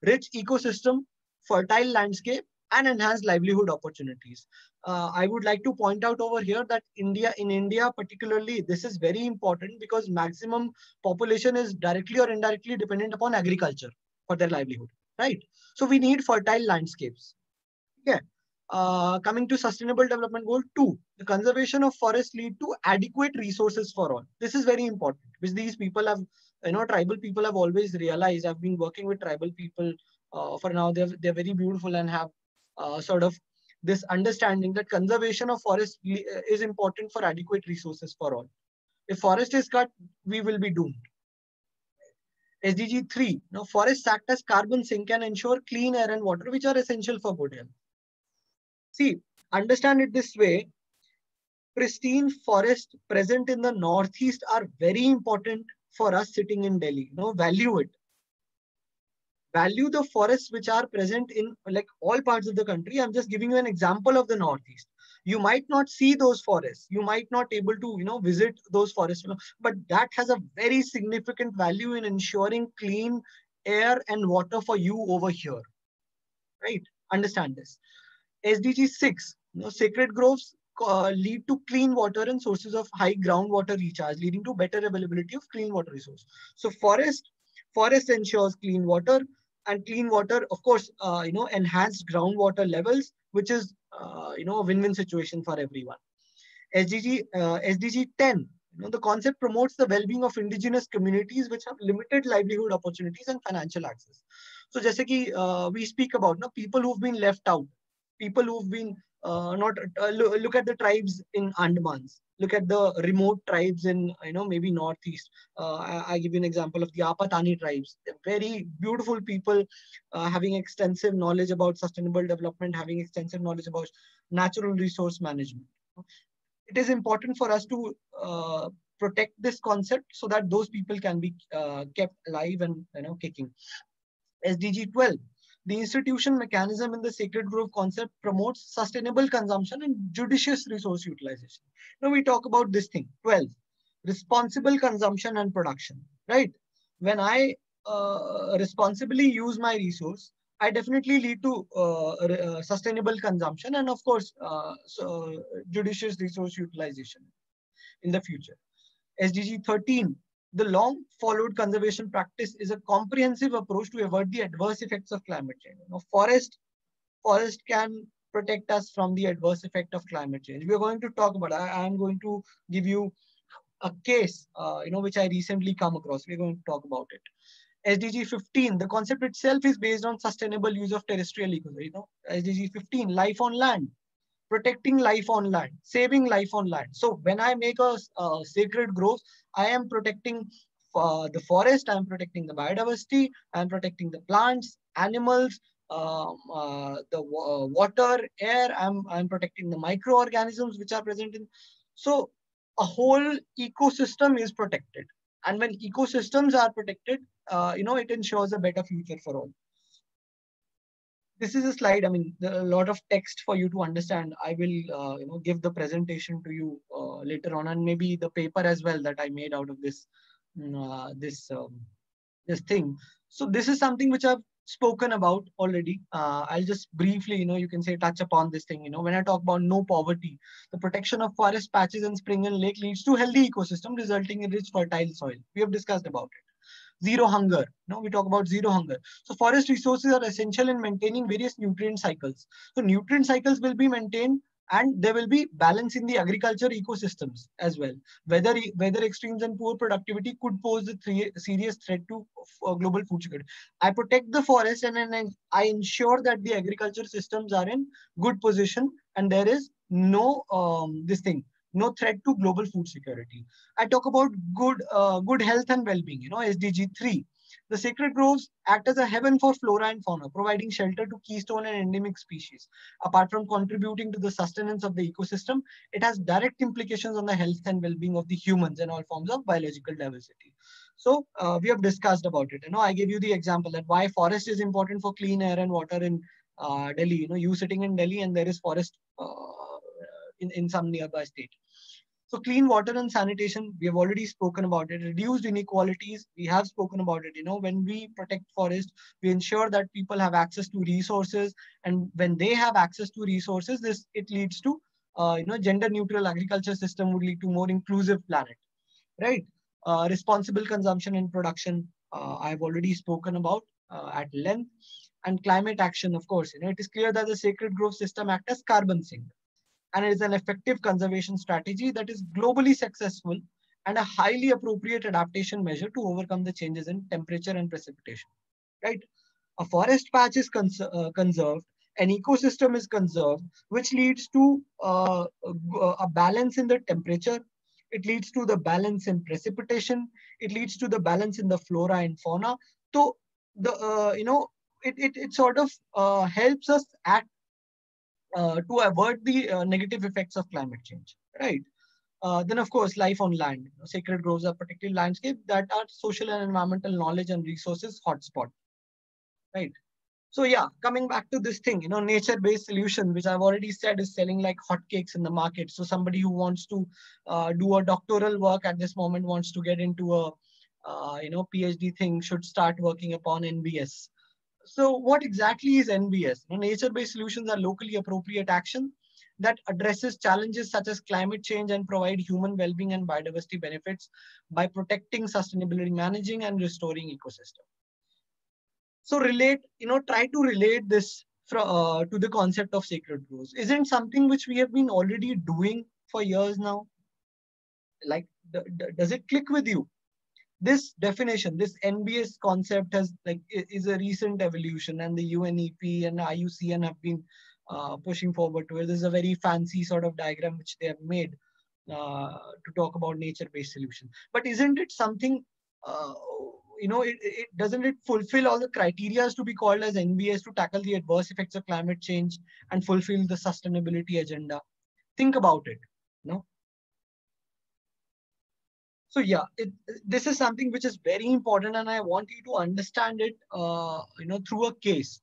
Rich ecosystem, fertile landscape, and enhanced livelihood opportunities. I would like to point out over here that in India particularly, this is very important because maximum population is directly or indirectly dependent upon agriculture for their livelihood, right? So we need fertile landscapes. Yeah. Coming to Sustainable Development Goal 2, the conservation of forests lead to adequate resources for all. This is very important, which these people have, tribal people have always realized. I've been working with tribal people for now. They're very beautiful and have sort of this understanding that conservation of forests is important for adequate resources for all. If forest is cut, we will be doomed. SDG 3, forests act as carbon sink and ensure clean air and water, which are essential for good health. See, understand it this way, pristine forests present in the Northeast are very important for us sitting in Delhi. Value it. Value the forests which are present in like all parts of the country. I'm just giving you an example of the Northeast. You might not see those forests. You might not able to, visit those forests, but that has a very significant value in ensuring clean air and water for you over here, right? Understand this. SDG 6, sacred groves lead to clean water and sources of high groundwater recharge, leading to better availability of clean water resource. So forest ensures clean water, and clean water, of course, enhanced groundwater levels, which is, a win-win situation for everyone. SDG 10, the concept promotes the well-being of indigenous communities which have limited livelihood opportunities and financial access. So, just like we speak about, people who've been left out, people who've been not look at the tribes in Andamans, look at the remote tribes in maybe Northeast. I give you an example of the Apatani tribes. They're very beautiful people, having extensive knowledge about sustainable development, having extensive knowledge about natural resource management. It is important for us to protect this concept so that those people can be kept alive and kicking. SDG 12. The institution mechanism in the sacred grove concept promotes sustainable consumption and judicious resource utilization. Now we talk about this thing. 12, responsible consumption and production, right? When I responsibly use my resource, I definitely lead to sustainable consumption and of course, judicious resource utilization in the future. SDG 13, the long followed conservation practice is a comprehensive approach to avoid the adverse effects of climate change. Forest can protect us from the adverse effect of climate change. We are going to talk about, I am going to give you a case, which I recently come across. We're going to talk about it. SDG 15, the concept itself is based on sustainable use of terrestrial ecosystem. SDG 15, life on land. Protecting life on land, saving life on land. So when I make a sacred grove, I am protecting the forest, I am protecting the biodiversity, I am protecting the plants, animals, the water, air, I'm protecting the microorganisms which are present in. So a whole ecosystem is protected. And when ecosystems are protected, it ensures a better future for all. this is a slide. I mean, there are a lot of text for you to understand. I will, give the presentation to you later on, and maybe the paper as well that I made out of this, this thing. So this is something which I've spoken about already. I'll just briefly, you can say touch upon this thing. When I talk about no poverty, the protection of forest patches and spring and lake leads to healthy ecosystem resulting in rich fertile soil. We have discussed about it. Zero hunger. We talk about zero hunger. So forest resources are essential in maintaining various nutrient cycles. So nutrient cycles will be maintained and there will be balance in the agriculture ecosystems as well. Weather extremes and poor productivity could pose a serious threat to global food security. I protect the forest and then I ensure that the agriculture systems are in good position and there is no no threat to global food security. I talk about good health and well-being, SDG 3. The sacred groves act as a heaven for flora and fauna, providing shelter to keystone and endemic species. Apart from contributing to the sustenance of the ecosystem, it has direct implications on the health and well-being of the humans and all forms of biological diversity. So we have discussed about it. I gave you the example that why forest is important for clean air and water in Delhi. You sitting in Delhi and there is forest in some nearby state. So clean water and sanitation, we have already spoken about it. Reduced inequalities, we have spoken about it. When we protect forest, we ensure that people have access to resources, and when they have access to resources, it leads to gender neutral agriculture system would lead to more inclusive planet, right? Responsible consumption and production, I've already spoken about at length. And climate action, of course, it is clear that the sacred grove system acts as carbon sink. And it is an effective conservation strategy that is globally successful and a highly appropriate adaptation measure to overcome the changes in temperature and precipitation, right? A forest patch is conserved, an ecosystem is conserved, which leads to a balance in the temperature. It leads to the balance in precipitation. It leads to the balance in the flora and fauna. So it sort of helps us act to avoid the negative effects of climate change, right? Then, of course, life on land. Sacred groves are protected landscape that are social and environmental knowledge and resources hotspot, right? So yeah, coming back to this thing, nature-based solution, which I've already said is selling like hotcakes in the market. So somebody who wants to do a doctoral work at this moment, wants to get into a PhD thing, should start working upon NBS. So what exactly is NBS? Nature-based solutions are locally appropriate action that addresses challenges such as climate change and provide human well-being and biodiversity benefits by protecting, sustainability, managing, and restoring ecosystem. So try to relate this to the concept of sacred groves. Isn't something which we have been already doing for years now? Like, does it click with you? This definition, this NBS concept is a recent evolution, and the UNEP and IUCN have been pushing forward to it. This is a very fancy sort of diagram which they have made to talk about nature-based solution. But isn't it something, doesn't it fulfill all the criteria to be called as NBS to tackle the adverse effects of climate change and fulfill the sustainability agenda? Think about it, So yeah, this is something which is very important, and I want you to understand it, through a case.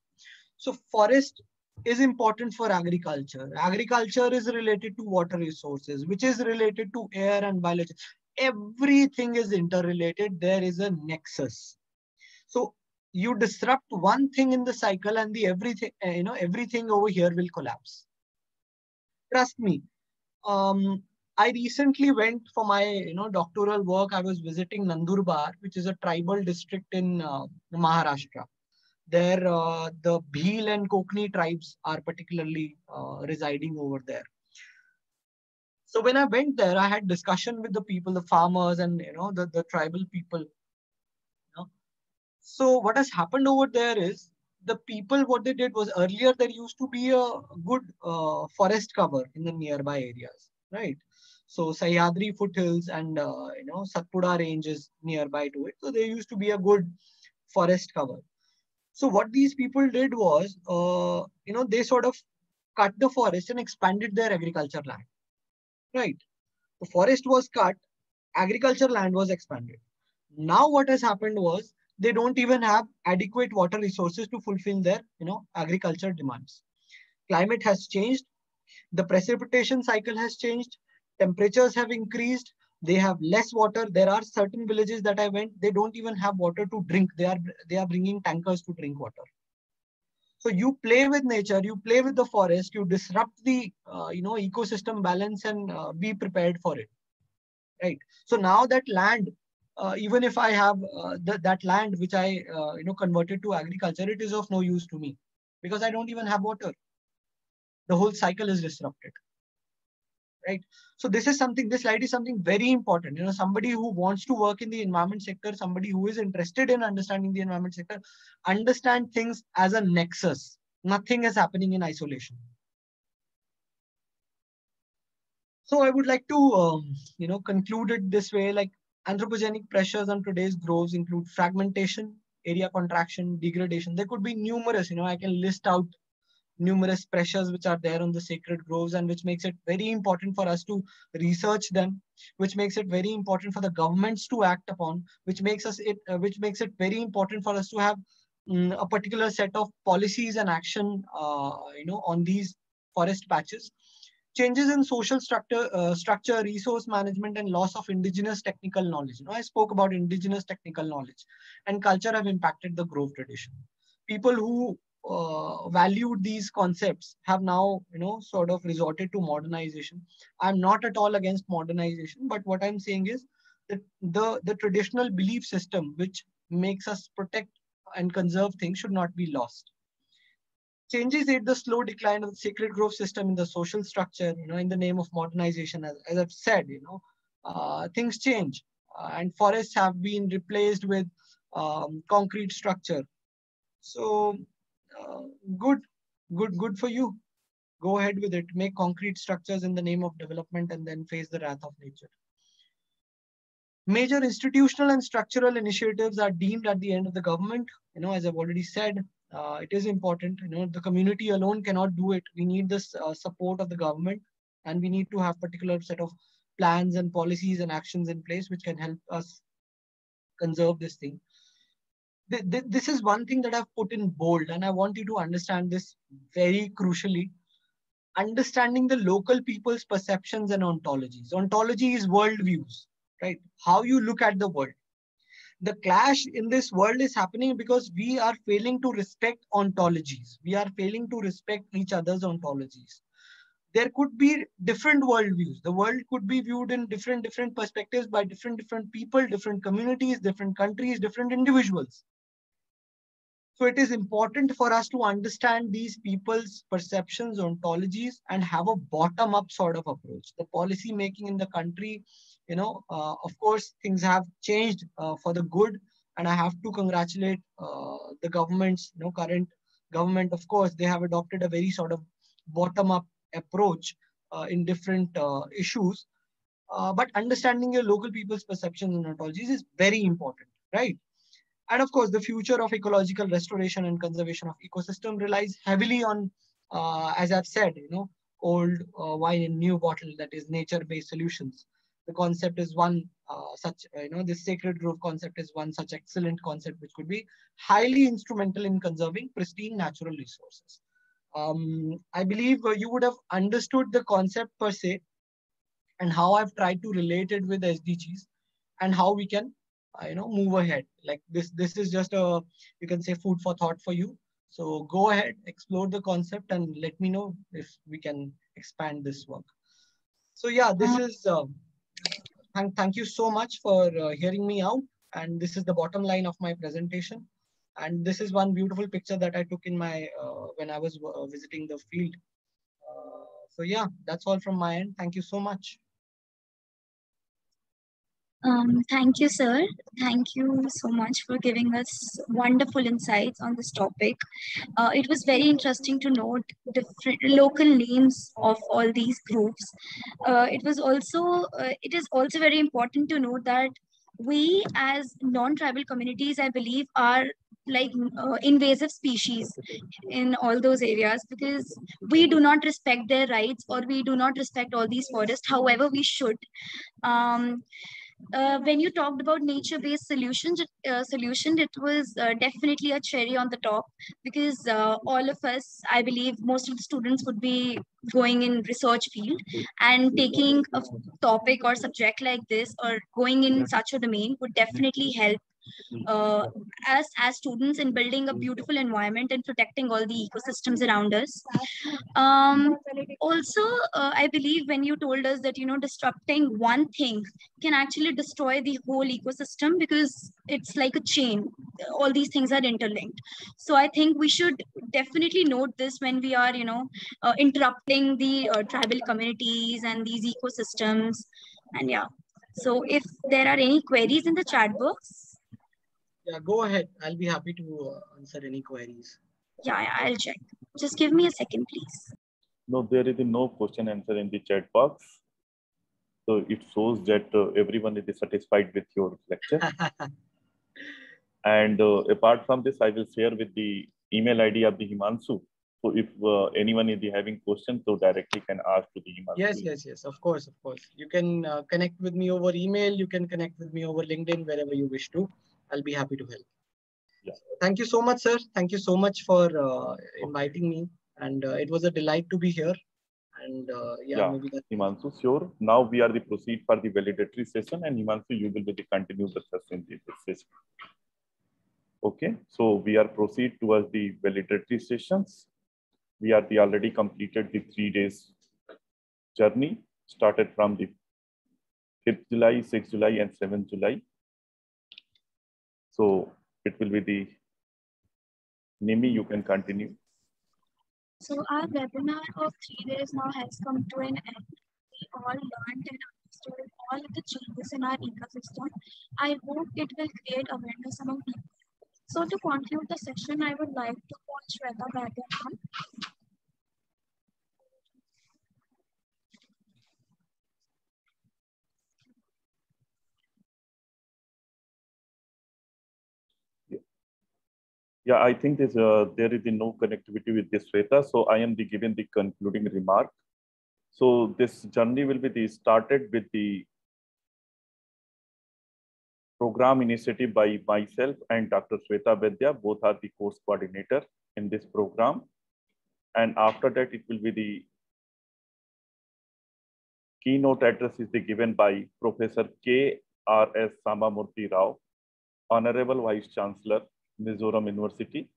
So forest is important for agriculture. Agriculture is related to water resources, which is related to air and biology. Everything is interrelated. There is a nexus. So you disrupt one thing in the cycle, and everything over here will collapse. Trust me. I recently went for my doctoral work. I was visiting Nandurbar, which is a tribal district in Maharashtra. There, the Bhil and Kokni tribes are particularly residing over there. So when I went there, I had discussion with the people, the farmers, and the tribal people. So what has happened over there is the people, what they did was, earlier there used to be a good forest cover in the nearby areas, right? So Sahyadri foothills and Satpura range is nearby to it. So there used to be a good forest cover. So what these people did was, they sort of cut the forest and expanded their agriculture land, right? The forest was cut, agriculture land was expanded. Now what has happened was, they don't even have adequate water resources to fulfill their, agriculture demands. Climate has changed. The precipitation cycle has changed. Temperatures have increased. They have less water. There are certain villages that I went, they don't even have water to drink. They are bringing tankers to drink water. So you play with nature, you play with the forest, you disrupt the ecosystem balance, and be prepared for it, right? So now that land, even if I have that land which I converted to agriculture, it is of no use to me because I don't even have water. The whole cycle is disrupted, right? So this slide is something very important. Somebody who wants to work in the environment sector, somebody who is interested in understanding the environment sector, understand things as a nexus. Nothing is happening in isolation. So I would like to, conclude it this way, like anthropogenic pressures on today's groves include fragmentation, area contraction, degradation. There could be numerous, I can list out numerous pressures which are there on the sacred groves, and which makes it very important for us to research them, which makes it very important for the governments to act upon, which makes it very important for us to have a particular set of policies and action, on these forest patches. Changes in social structure, resource management, and loss of indigenous technical knowledge. I spoke about indigenous technical knowledge and culture have impacted the grove tradition. People who valued these concepts have now, sort of resorted to modernization. I'm not at all against modernization, but what I'm saying is that the traditional belief system, which makes us protect and conserve things, should not be lost. Changes aid the slow decline of the sacred grove system in the social structure, in the name of modernization. As I've said, things change, and forests have been replaced with concrete structure. So good for you. Go ahead with it. Make concrete structures in the name of development and then face the wrath of nature. Major institutional and structural initiatives are deemed at the end of the government. As I've already said, it is important. The community alone cannot do it. We need the support of the government, and we need to have particular set of plans and policies and actions in place which can help us conserve this thing. This is one thing that I've put in bold, and I want you to understand this very crucially. Understanding the local people's perceptions and ontologies. Ontology is worldviews, right? How you look at the world. The clash in this world is happening because we are failing to respect ontologies. We are failing to respect each other's ontologies. There could be different worldviews. The world could be viewed in different perspectives by different people, different communities, different countries, different individuals. So it is important for us to understand these people's perceptions, ontologies, and have a bottom-up sort of approach. The policy making in the country, of course, things have changed for the good, and I have to congratulate the government's, current government. Of course, they have adopted a very sort of bottom-up approach in different issues. But understanding your local people's perceptions and ontologies is very important, right? And of course, the future of ecological restoration and conservation of ecosystem relies heavily on, as I've said, old wine in new bottle, that is nature-based solutions. The concept is one such, this sacred grove concept is one such excellent concept which could be highly instrumental in conserving pristine natural resources. I believe you would have understood the concept per se and how I've tried to relate it with SDGs and how we can move ahead. Like this is just a, you can say, food for thought for you. So go ahead, explore the concept, and let me know if we can expand this work. So yeah, this is, thank you so much for hearing me out. And this is the bottom line of my presentation. And this is one beautiful picture that I took in my, when I was visiting the field. So yeah, that's all from my end. Thank you so much. Thank you, sir. Thank you so much for giving us wonderful insights on this topic. It was very interesting to note different local names of all these groups. It is also very important to note that we as non-tribal communities, I believe, are like invasive species in all those areas, because we do not respect their rights, or we do not respect all these forests. However, we should. when you talked about nature-based solutions, it was definitely a cherry on the top, because all of us, I believe, most of the students would be going in research field, and taking a topic or subject like this or going in such a domain would definitely help uh, us as students in building a beautiful environment and protecting all the ecosystems around us. Also, I believe when you told us that, disrupting one thing can actually destroy the whole ecosystem, because it's like a chain. All these things are interlinked. So I think we should definitely note this when we are, interrupting the tribal communities and these ecosystems. And yeah, so if there are any queries in the chat box. Yeah, go ahead. I'll be happy to answer any queries. Yeah, I'll check. Just give me a second, please. No, there is no question answer in the chat box. So it shows that everyone is satisfied with your lecture. And apart from this, I will share with the email ID of the Himanshu. So if anyone is having questions, so directly can ask to the Himanshu. Yes. Of course. You can connect with me over email. You can connect with me over LinkedIn, wherever you wish to. I'll be happy to help. Yeah. Thank you so much, sir. Thank you so much for inviting me. And it was a delight to be here. And maybe that's Himanshu, sure. Now we are the proceed for the validatory session, and Himanshu, you will be the continue the session in this session. Okay, so we are proceed towards the validatory sessions. We are already completed the 3 days journey, started from the 5th July, 6th July, and 7th July. So it will be the Nimi, you can continue. So our webinar of 3 days now has come to an end. We all learned and understood all of the changes in our ecosystem. I hope it will create awareness among people. So to conclude the session, I would like to call Shweta back on. Yeah, I think there is no connectivity with this Shweta, so I am given the concluding remark. So this journey will be started with the program initiative by myself and Dr. Shweta Vaidya, both are the course coordinator in this program. And after that, it will be the keynote address is given by Professor K.R.S. Samamurthy Rao, Honorable Vice Chancellor, Mizoram University.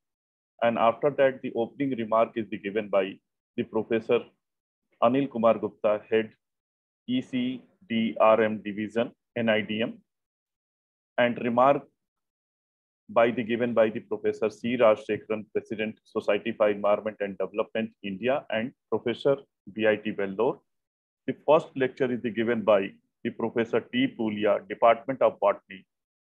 And after that, the opening remark is given by the Professor Anil Kumar Gupta, Head ECDRM Division, NIDM, and remark given by the Professor C. Rajshekharan, President, Society for Environment and Development, India, and Professor B.I.T. Vellore. The first lecture is given by the Professor T. Pulia, Department of Botany,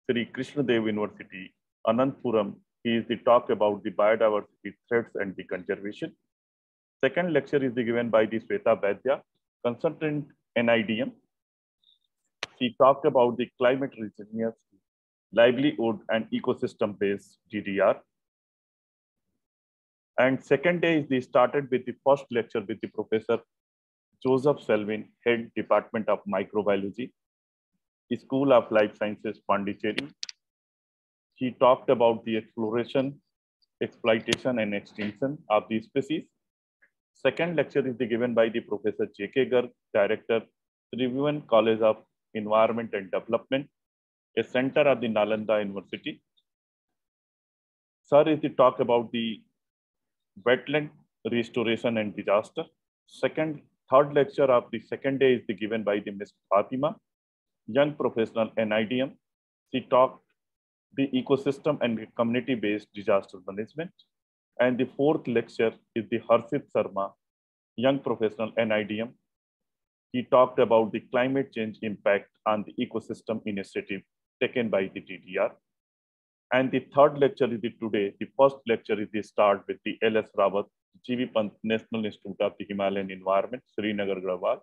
Sri Krishnadev University, Anantpuram. He is the talk about the biodiversity threats and the conservation. Second lecture is given by the Shweta Vaidya, consultant NIDM. She talked about the climate resilience, livelihood, and ecosystem-based DDR. And second day is started with the first lecture with the Professor Joseph Selvin, Head Department of Microbiology, School of Life Sciences, Pondicherry. He talked about the exploration, exploitation, and extinction of the species. Second lecture is given by the Professor J.K. Garg, Director, Tribhuvan College of Environment and Development, a center of the Nalanda University. Sir is the talk about the wetland restoration and disaster. Third lecture of the second day is given by the Ms. Fatima, young professional NIDM. She talked the ecosystem and community-based disaster management. And the fourth lecture is the Harshit Sharma, young professional NIDM. He talked about the climate change impact on the ecosystem initiative taken by the DDR. And the third lecture is today. The first lecture is the start with the L.S. Rawat, G.V. Pant National Institute of the Himalayan Environment, Srinagar, Garhwal,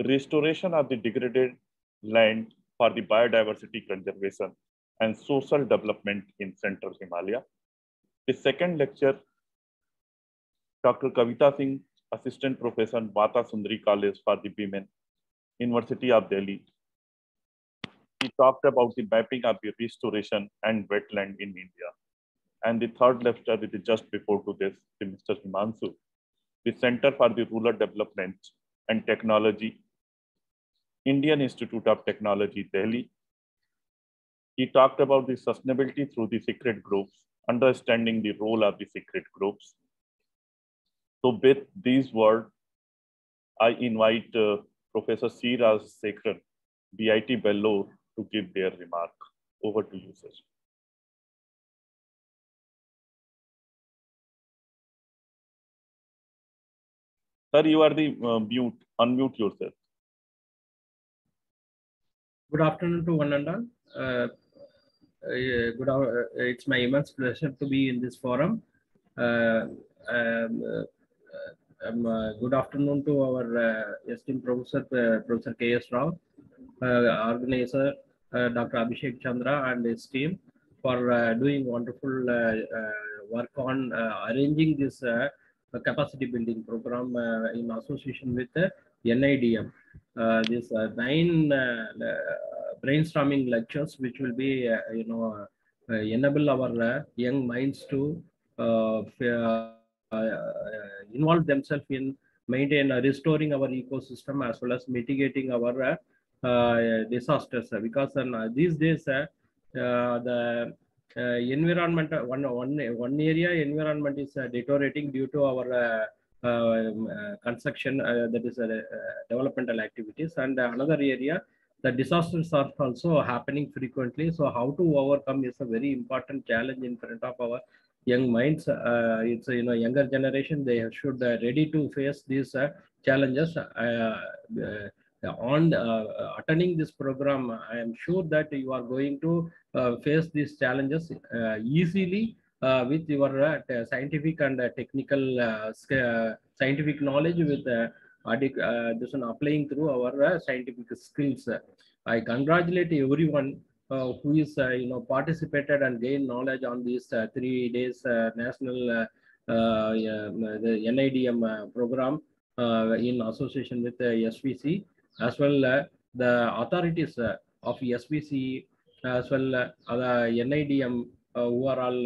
restoration of the degraded land for the biodiversity conservation and social development in Central Himalaya. The second lecture, Dr. Kavita Singh, Assistant Professor, Mata Sundari College for the Women, University of Delhi. he talked about the mapping of the restoration and wetland in India. And the third lecture, which is just before to this, the Mr. Himanshu, the Center for the Rural Development and Technology, Indian Institute of Technology, Delhi. He talked about the sustainability through the secret groups, understanding the role of the secret groups. So with these words, I invite Professor C. Rajasekharan, BIT Vellore, to give their remark. Over to you, sir. Sir, you are the mute. Unmute yourself. Good afternoon to one and all. It's my immense pleasure to be in this forum. Good afternoon to our esteemed professor, Professor K.S. Rao, organizer, Dr. Abhishek Chandra and his team for doing wonderful work on arranging this capacity building program in association with NIDM. This 9 brainstorming lectures, which will be, enable our young minds to involve themselves in restoring our ecosystem as well as mitigating our disasters. Because these days, the environment, one area environment is deteriorating due to our construction, that is developmental activities, and another area, the disasters are also happening frequently. So how to overcome is a very important challenge in front of our young minds. It's younger generation, they should ready to face these challenges. On attending this program, I am sure that you are going to face these challenges easily with your scientific and technical scientific knowledge, with this one applying through our scientific skills. I congratulate everyone who is participated and gained knowledge on these 3 days national the NIDM program in association with SVC, as well the authorities of SVC, as well the NIDM who are all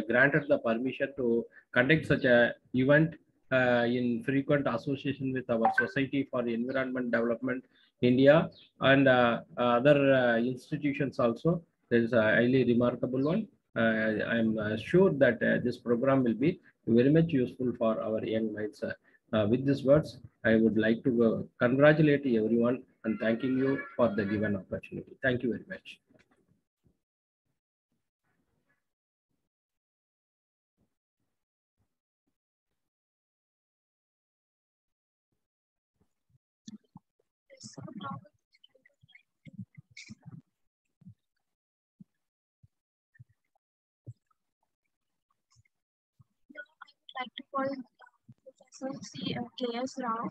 granted the permission to conduct such a event in frequent association with our Society for Environment Development India and other institutions also. This is a highly remarkable one. I am sure that this program will be very much useful for our young minds. With these words, I would like to congratulate everyone and thanking you for the given opportunity. Thank you very much. I'd like to call Professor K.S. Rao.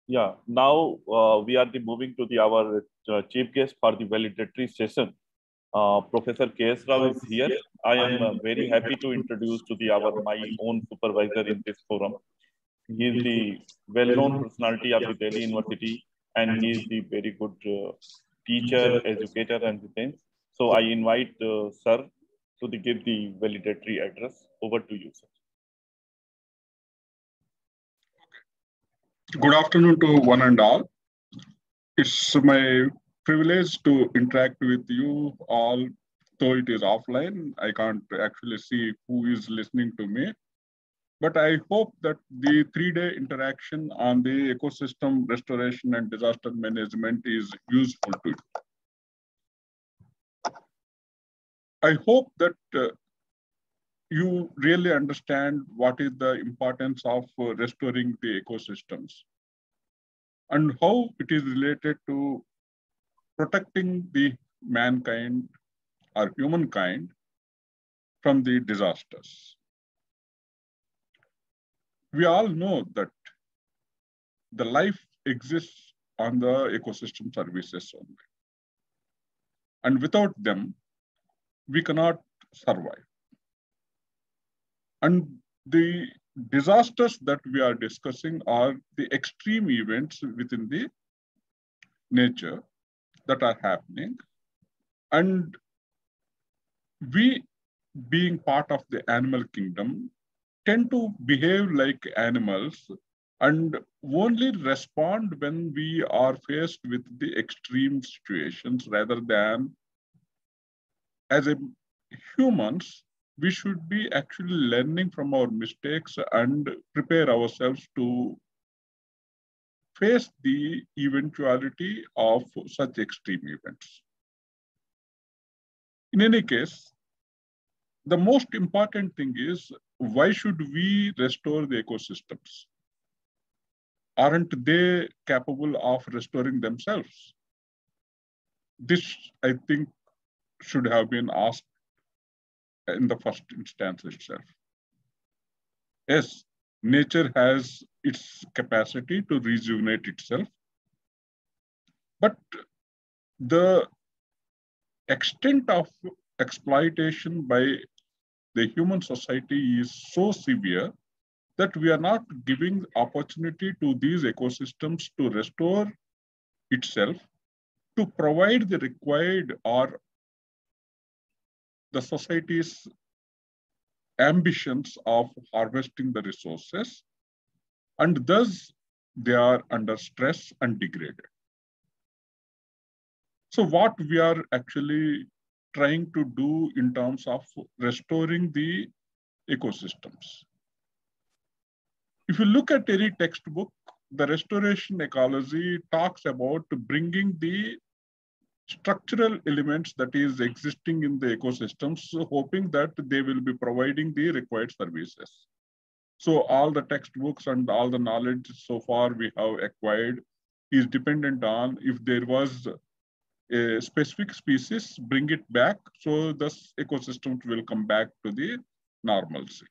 Yeah, now we are moving to our chief guest for the valedictory session. Professor K.S. Rao is here. I am very happy to introduce to my own supervisor in this forum. He is the well-known personality of the Delhi University, and he is the very good teacher, educator, and things. So I invite sir to give the valedictory address. Over to you, sir. Good afternoon to one and all. It's my privilege to interact with you all, though it is offline. I can't actually see who is listening to me. But I hope that the 3-day interaction on the ecosystem restoration and disaster management is useful to you. I hope that you really understand what is the importance of restoring the ecosystems and how it is related to protecting the mankind or humankind from the disasters. We all know that the life exists on the ecosystem services only. And without them, we cannot survive. And the disasters that we are discussing are the extreme events within the nature that are happening. And we, being part of the animal kingdom, tend to behave like animals and only respond when we are faced with the extreme situations, rather than as a humans, we should be actually learning from our mistakes and prepare ourselves to face the eventuality of such extreme events. In any case, the most important thing is, why should we restore the ecosystems? Aren't they capable of restoring themselves? This, I think, should have been asked in the first instance itself. Yes, nature has its capacity to rejuvenate itself, but the extent of exploitation by the human society is so severe that we are not giving opportunity to these ecosystems to restore itself, to provide the required or the society's ambitions of harvesting the resources, and thus they are under stress and degraded. So what we are actually trying to do in terms of restoring the ecosystems. If you look at any textbook, the restoration ecology talks about bringing the structural elements that is existing in the ecosystems, hoping that they will be providing the required services. So all the textbooks and all the knowledge so far we have acquired is dependent on if there was a specific species, bring it back, so the ecosystem will come back to the normalcy.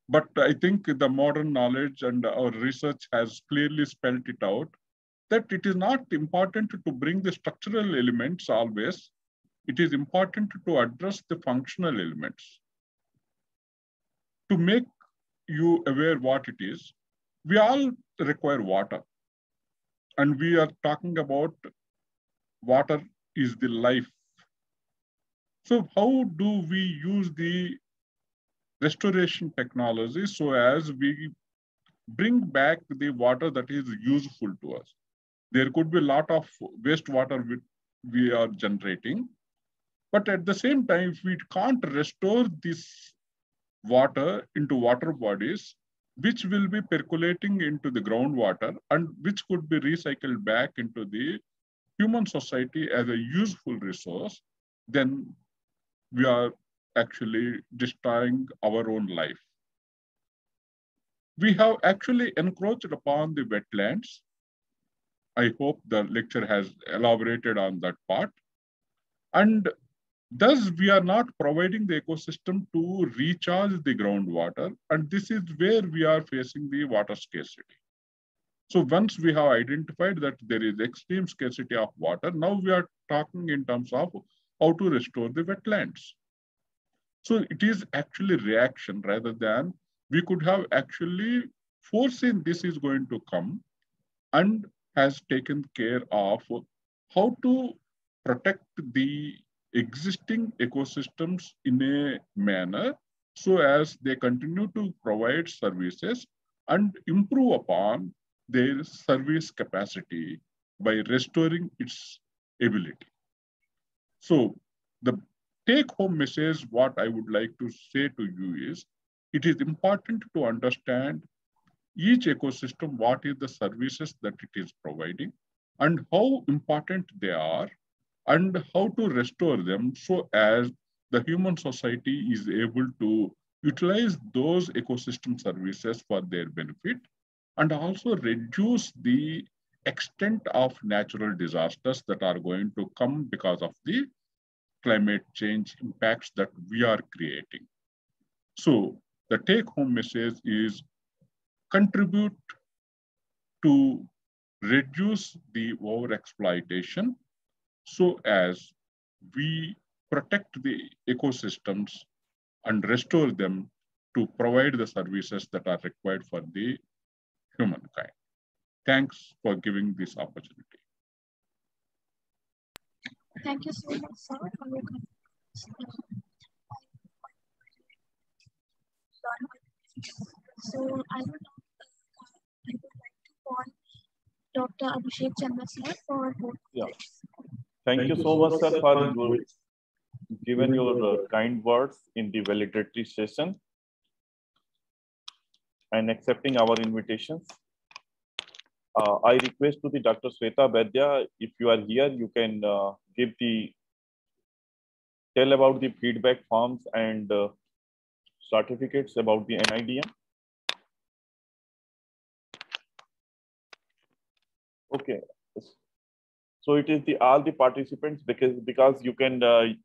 But I think the modern knowledge and our research has clearly spelled it out, that it is not important to bring the structural elements always. It is important to address the functional elements. To make you aware what it is, we all require water. And we are talking about water is the life. So how do we use the restoration technology so as we bring back the water that is useful to us? There could be a lot of wastewater we are generating, but at the same time, if we can't restore this water into water bodies, which will be percolating into the groundwater and which could be recycled back into the human society as a useful resource, then we are actually destroying our own life. We have actually encroached upon the wetlands. I hope the lecture has elaborated on that part. And thus, we are not providing the ecosystem to recharge the groundwater. And this is where we are facing the water scarcity. So once we have identified that there is extreme scarcity of water, now we are talking in terms of how to restore the wetlands. So it is actually reaction rather than we could have actually foreseen this is going to come and has taken care of how to protect the existing ecosystems in a manner so as they continue to provide services and improve upon their service capacity by restoring its ability. So the take-home message, what I would like to say to you is, it is important to understand each ecosystem, what is the services that it is providing and how important they are and how to restore them so as the human society is able to utilize those ecosystem services for their benefit and also reduce the extent of natural disasters that are going to come because of the climate change impacts that we are creating. So the take-home message is contribute to reduce the overexploitation so as we protect the ecosystems and restore them to provide the services that are required for the humankind. Thanks for giving this opportunity. Thank you so much, sir, for your So I would like to call Dr. Abhishek Chandra sir for Thank you so much, sir, for your given your kind words in the valedictory session and accepting our invitations. I request to the Dr. Sweta Vaidya, if you are here, you can tell about the feedback forms and certificates about the NIDM. Okay. So it is all the participants because you can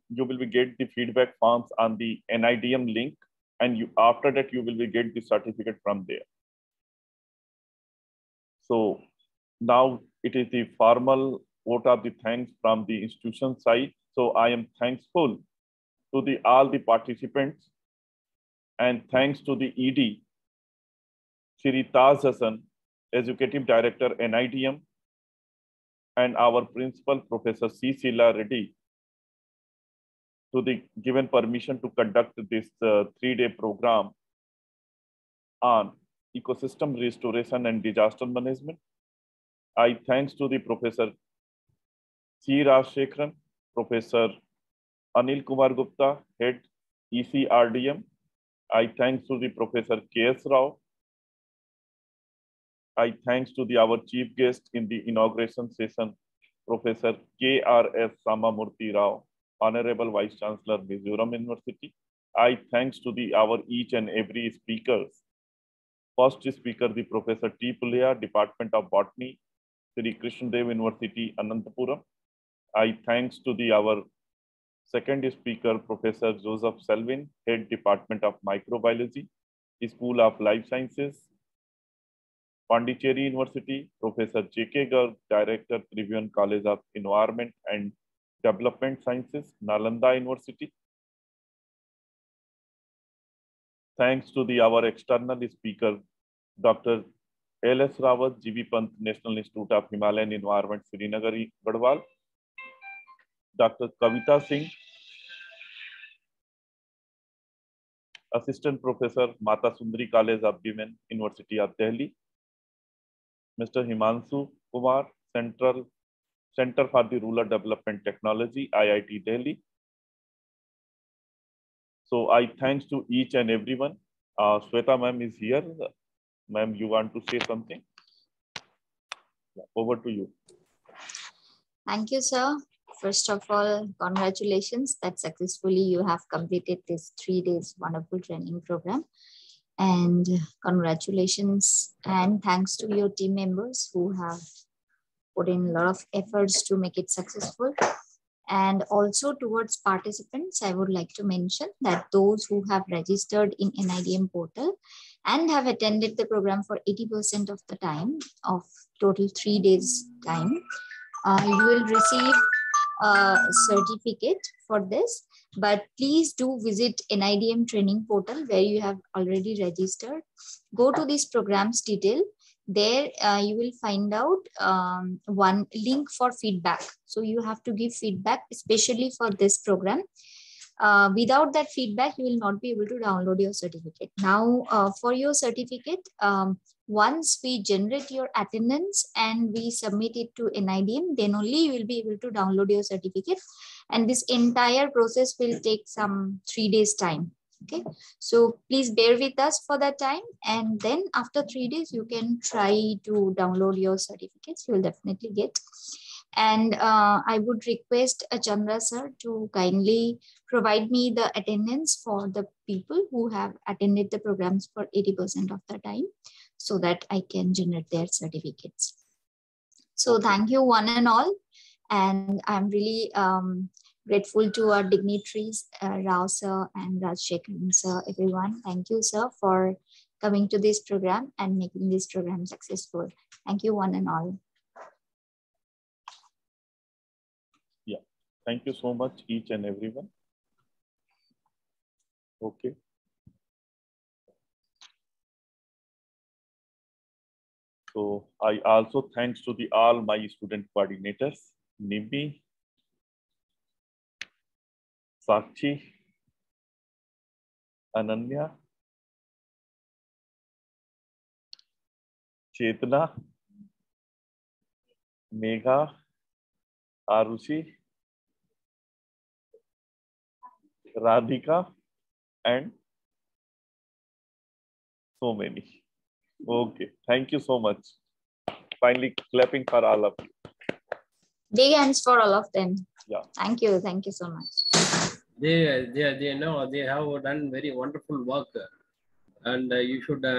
you will be get the feedback forms on the NIDM link, and after that you will be get the certificate from there. So now it is the formal vote of the thanks from the institution side. So I am thankful to all the participants, and thanks to the ED, Shri Taj Hassan, Executive Director NIDM, and our principal, Professor C. Sila Reddy, to the given permission to conduct this 3-day program on ecosystem restoration and disaster management. I thanks to the Professor C. Rajshekharan, Professor Anil Kumar Gupta, Head ECRDM. I thanks to the Professor K.S. Rao. I thanks to our chief guest in the inauguration session, Professor K.R.S. Samamurthy Rao, Honorable Vice Chancellor, Mizoram University. I thanks to our each and every speakers. First speaker, the Professor T. Pulaya, Department of Botany, Sri Krishnadev University, Anantapuram. I thanks to our second speaker, Professor Joseph Selvin, Head Department of Microbiology, School of Life Sciences, Pondicherry University, Professor J.K. Garg, Director, Tribhuvan College of Environment and Development Sciences, Nalanda University. Thanks to our external speaker, Dr. L.S. Rawat, G.V. Pant, National Institute of Himalayan Environment, Srinagar, Garhwal. Dr. Kavita Singh, Assistant Professor, Mata Sundari College of Women, University of Delhi. Mr. Himanshu Kumar, Center for the Rural Development Technology, IIT Delhi. So I thanks to each and everyone. Sweta ma'am is here. Ma'am, you want to say something? Over to you. Thank you, sir. First of all, congratulations that successfully you have completed this 3 days wonderful training program. And congratulations and thanks to your team members who have put in a lot of efforts to make it successful. And also towards participants, I would like to mention that those who have registered in NIDM portal and have attended the program for 80% of the time of total 3 days time, you will receive a certificate for this. But please do visit NIDM training portal where you have already registered. Go to this program's detail. There you will find out one link for feedback. So you have to give feedback, especially for this program. Without that feedback, you will not be able to download your certificate. Now, for your certificate, once we generate your attendance and we submit it to NIDM, then only you will be able to download your certificate. And this entire process will take some 3 days time. Okay, so please bear with us for that time. And then after 3 days, you can try to download your certificates. You will definitely get. And I would request Chandra sir to kindly provide me the attendance for the people who have attended the programs for 80% of the time, so that I can generate their certificates. So thank you one and all. And I'm really grateful to our dignitaries, Rao sir and Rajshekharan sir, everyone. Thank you, sir, for coming to this program and making this program successful. Thank you one and all. Yeah, thank you so much, each and everyone. Okay. So I also thanks to all my student coordinators, Nibbi, Sakshi, Ananya, Chetna, Megha, Arushi, Radhika, and so many. Okay, thank you so much. Finally, clapping for all of you. Big hands for all of them. Yeah. Thank you so much. They know they have done very wonderful work, and you should